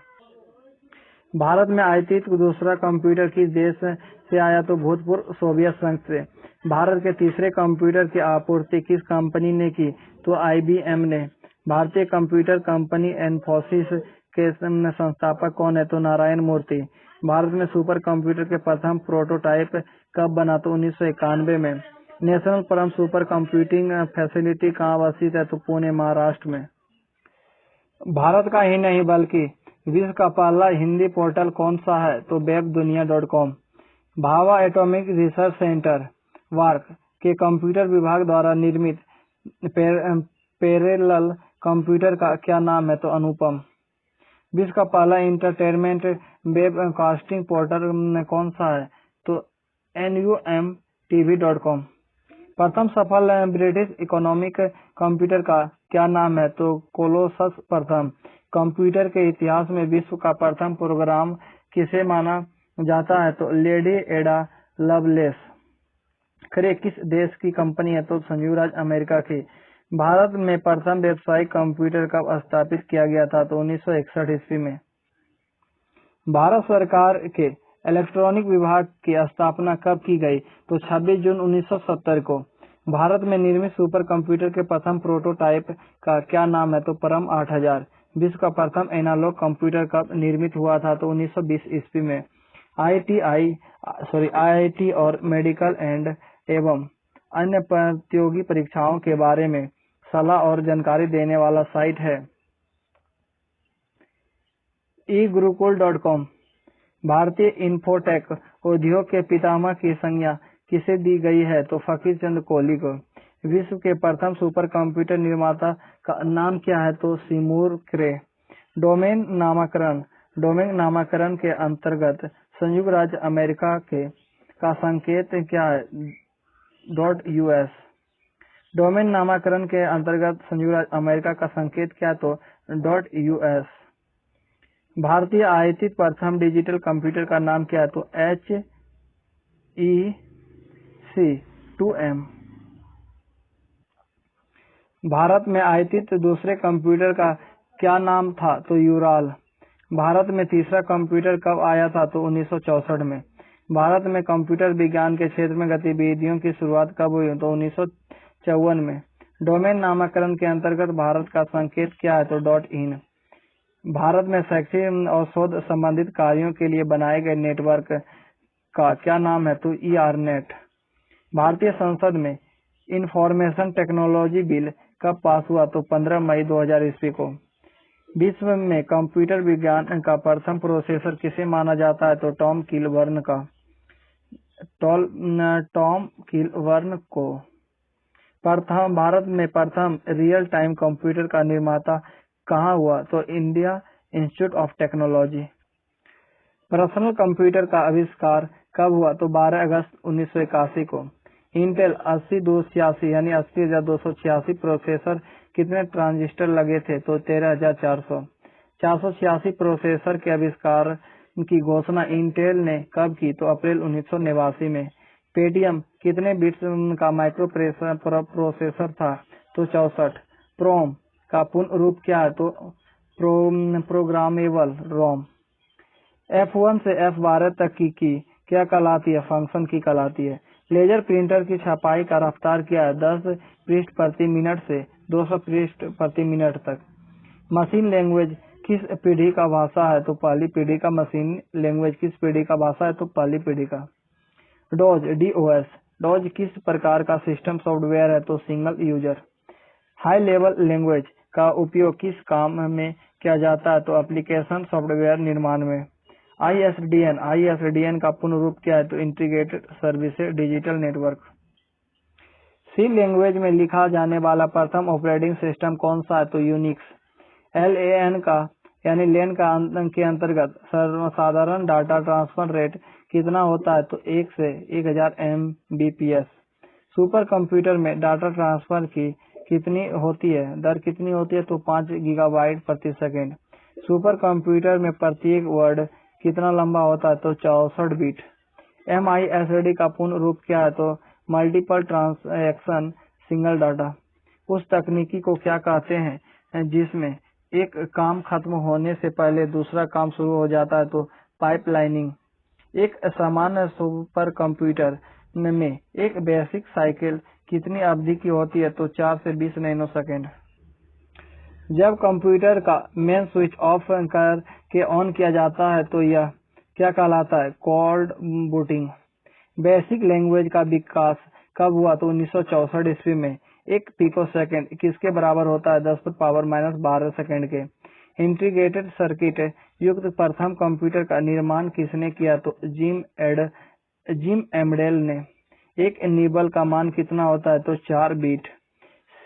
भारत में आईती दूसरा कंप्यूटर किस देश से आया? तो भूतपूर्व सोवियत संघ से। भारत के तीसरे कंप्यूटर की आपूर्ति किस कंपनी ने की? तो IBM ने। भारतीय कंप्यूटर कंपनी इन्फोसिस के संस्थापक कौन है? तो नारायण मूर्ति। भारत में सुपर कंप्यूटर के प्रथम प्रोटोटाइप कब बना? तो 1991 में। नेशनल परम सुपर कंप्यूटिंग फैसिलिटी कहाँ अवस्थित है? तो पुणे, महाराष्ट्र में। भारत का ही नहीं बल्कि विश्व का पहला हिंदी पोर्टल कौन सा है? तो webdunia.com। Bhabha atomic research centre वार्क के कंप्यूटर विभाग द्वारा निर्मित पैरेलल कंप्यूटर का क्या नाम है? तो अनुपम। विश्व का पहला इंटरटेनमेंट वेबकास्टिंग पोर्टल कौन सा है? तो numtv.com। प्रथम सफल ब्रिटिश इकोनॉमिक कंप्यूटर का क्या नाम है? तो कोलोसस प्रथम। कंप्यूटर के इतिहास में विश्व का प्रथम प्रोग्राम किसे माना जाता है? तो लेडी एडा लवलेस। खरे किस देश की कंपनी है? तो संयुक्त राज्य अमेरिका की। भारत में प्रथम व्यावसायिक कंप्यूटर कब स्थापित किया गया था? तो 1961 ईस्वी में। भारत सरकार के इलेक्ट्रॉनिक विभाग की स्थापना कब की गई? तो 26 जून 1970 को। भारत में निर्मित सुपर कंप्यूटर के प्रथम प्रोटोटाइप का क्या नाम है? तो परम 8000। विश्व का प्रथम एनालॉग कंप्यूटर कब निर्मित हुआ था? तो 1920 ईस्वी में। आईआईटी और मेडिकल एवं अन्य प्रतियोगी परीक्षाओं के बारे में सलाह और जानकारी देने वाला साइट है egurukuल.com। भारतीय इन्फोटेक उद्योग के पितामह की संज्ञा किसे दी गई है? तो फकीर चंद कोहली को। विश्व के प्रथम सुपर कंप्यूटर निर्माता का नाम क्या है? तो सिमूर क्रे। डोमेन नामकरण के अंतर्गत संयुक्त राज्य अमेरिका का संकेत क्या है? .us। डोमेन नामकरण के अंतर्गत संयुक्त राज्य अमेरिका का संकेत क्या है? तो .us। भारतीय आयातित प्रथम डिजिटल कंप्यूटर का नाम क्या है? तो HEC2M। भारत में आयातित दूसरे कंप्यूटर का क्या नाम था? तो यूराल। भारत में तीसरा कंप्यूटर कब आया था? तो 1964 में। भारत में कंप्यूटर विज्ञान के क्षेत्र में गतिविधियों की शुरुआत कब हुई? तो 1954 में। डोमेन नामकरण के अंतर्गत भारत का संकेत क्या है? तो .in। भारत में शैक्षिक और शोध संबंधित कार्यों के लिए बनाए गए नेटवर्क का क्या नाम है? तो ERNet। भारतीय संसद में इंफॉर्मेशन टेक्नोलॉजी बिल कब पास हुआ? तो 15 मई 2000 ईस्वी को। विश्व में कंप्यूटर विज्ञान का प्रथम प्रोसेसर किसे माना जाता है? तो टॉम किलबर्न को। भारत में प्रथम रियल टाइम कंप्यूटर का निर्माता कहाँ हुआ? तो India institute of technology. Personal computer का आविष्कार कब हुआ? तो 12 अगस्त 1981 को। इंटेल 8286 यानी 80286 प्रोसेसर कितने ट्रांजिस्टर लगे थे? तो 13400। 486 प्रोसेसर के आविष्कार की घोषणा इंटेल ने कब की? तो अप्रैल 1989 में। पेटियम कितने बिट्स का माइक्रो प्रोसेसर था? तो 64। प्रोम का पूर्ण रूप क्या है? तो प्रोग्रामेबल रोम। F1 से F12 तक की क्या कहलाती है? फंक्शन की कहलाती है। लेजर प्रिंटर की छपाई का रफ्तार क्या है? 10 पृष्ठ प्रति मिनट से 200 पृष्ठ प्रति मिनट तक। मशीन लैंग्वेज किस पीढ़ी का भाषा है? तो पहली पीढ़ी का। मशीन लैंग्वेज किस पीढ़ी का भाषा है? तो पहली पीढ़ी का। डॉज किस प्रकार का सिस्टम सॉफ्टवेयर है? तो single user. High level language का उपयोग किस काम में किया जाता है? तो एप्लीकेशन सॉफ्टवेयर निर्माण में। ISDN का पूर्ण रूप क्या है? तो इंटीग्रेटेड सर्विसेज डिजिटल नेटवर्क। सी लैंग्वेज में लिखा जाने वाला प्रथम ऑपरेटिंग सिस्टम कौन सा है? तो यूनिक्स। LAN के अंतर्गत सर्वसाधारण डाटा ट्रांसफर रेट कितना होता है? तो 1 से 1000 Mbps। सुपर कंप्यूटर में डाटा ट्रांसफर की कितनी होती है? दर कितनी होती है? तो 5 गीगाबाइट प्रति सेकेंड। सुपर कंप्यूटर में प्रत्येक वर्ड कितना लंबा होता है? तो 64 बिट। MISD का पूर्ण रूप क्या है? तो मल्टीपल ट्रांजैक्शन सिंगल डाटा। उस तकनीकी को क्या कहते हैं जिसमें एक काम खत्म होने से पहले दूसरा काम शुरू हो जाता है? तो पाइपलाइनिंग। एक सामान्य सुपर कंप्यूटर में एक बेसिक साइकिल कितनी अवधि की होती है? तो 4 से 20 नैनो सेकेंड। जब कंप्यूटर का मेन स्विच ऑफ कर के ऑन किया जाता है तो यह क्या कहलाता है? Cold booting. बेसिक लैंग्वेज का विकास कब हुआ? तो 1964 ईस्वी में। 1 पिको सेकेंड किसके बराबर होता है? 10⁻⁻12 सेकेंड के। इंटीग्रेटेड सर्किट युक्त प्रथम कंप्यूटर का निर्माण किसने किया? तो जिम एम्डेल ने। एक निबल का मान कितना होता है? तो 4 बीट।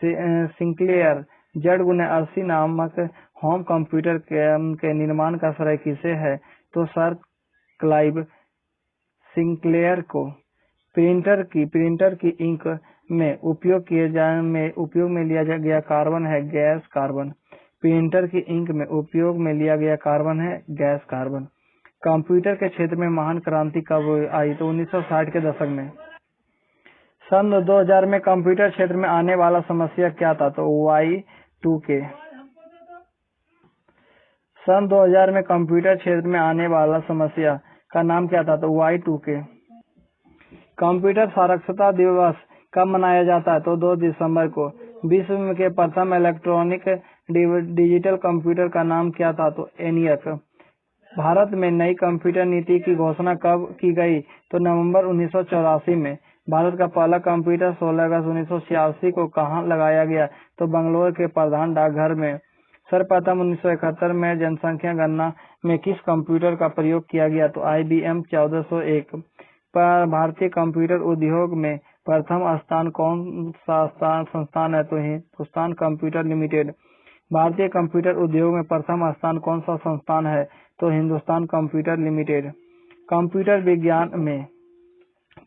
सिंक्लेयर Z/80 नामक होम कंप्यूटर के निर्माण का श्रेय किसे है? तो सर क्लाइव सिंक्लेयर को। प्रिंटर की इंक में उपयोग में लिया गया कार्बन है गैस कार्बन। प्रिंटर की इंक में उपयोग में लिया गया कार्बन है गैस कार्बन। कंप्यूटर के क्षेत्र में महान क्रांति कब आई? तो 1960 के दशक में। सन 2000 में कंप्यूटर क्षेत्र में आने वाला समस्या क्या था? तो Y2K। सन 2000 में कंप्यूटर क्षेत्र में आने वाला समस्या का नाम क्या था? तो Y2K। कंप्यूटर साक्षरता दिवस कब मनाया जाता है? तो 2 दिसंबर को। विश्व के प्रथम इलेक्ट्रॉनिक डिजिटल कंप्यूटर का नाम क्या था? तो ENIAC। भारत में नई कंप्यूटर नीति की घोषणा कब की गई? तो नवंबर 1984 में। भारत का पहला कंप्यूटर 16 अगस्त 1986 को कहाँ लगाया गया? तो बंगलौर के प्रधान डाकघर में। सर्वप्रथम 1971 में जनसंख्या गणना में किस कंप्यूटर का प्रयोग किया गया? तो IBM 1401। पर भारतीय कंप्यूटर उद्योग में प्रथम स्थान कौन सा संस्थान है? तो हिंदुस्तान कंप्यूटर लिमिटेड। भारतीय कंप्यूटर उद्योग में प्रथम स्थान कौन सा संस्थान है? तो हिंदुस्तान कंप्यूटर लिमिटेड। कंप्यूटर विज्ञान में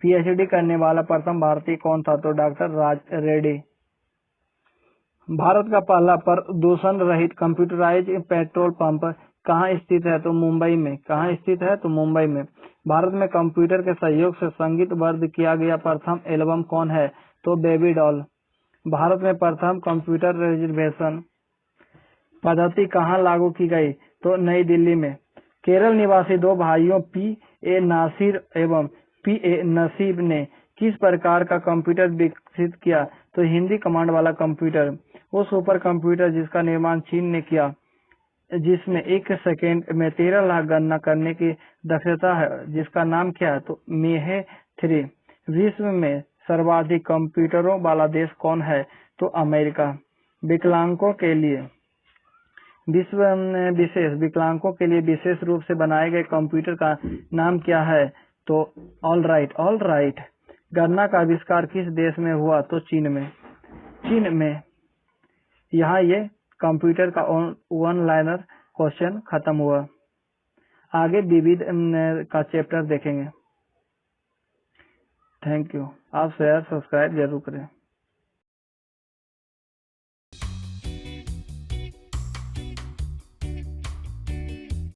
PhD करने वाला प्रथम भारतीय कौन था? तो डॉक्टर राज रेड्डी। भारत का पहला प्रदूषण रहित कंप्यूटराइज पेट्रोल पंप कहाँ स्थित है? तो मुंबई में। कहाँ स्थित है? तो मुंबई में। भारत में कंप्यूटर के सहयोग से संगीतबद्ध किया गया प्रथम एल्बम कौन है? तो बेबी डॉल। भारत में प्रथम कंप्यूटर रिजर्वेशन पद्धति कहाँ लागू की गई? तो नई दिल्ली में। केरल निवासी 2 भाइयों P.A. नासिर एवं P.A. नसीब ने किस प्रकार का कंप्यूटर विकसित किया? तो हिंदी कमांड वाला कंप्यूटर। वो सुपर कंप्यूटर जिसका निर्माण चीन ने किया, जिसमें 1 सेकेंड में 13 लाख गणना करने की दक्षता है, जिसका नाम क्या है? तो मेहे 3। विश्व में सर्वाधिक कंप्यूटरों वाला देश कौन है? तो अमेरिका। विकलांगों के लिए विकलांगों के लिए विशेष रूप से बनाए गए कंप्यूटर का नाम क्या है? तो ऑल राइट। गणना का आविष्कार किस देश में हुआ? तो चीन में। यहाँ ये कंप्यूटर का 1 लाइनर क्वेश्चन खत्म हुआ। आगे विविध का चैप्टर देखेंगे। Thank you. आप शेयर सब्सक्राइब जरूर करें।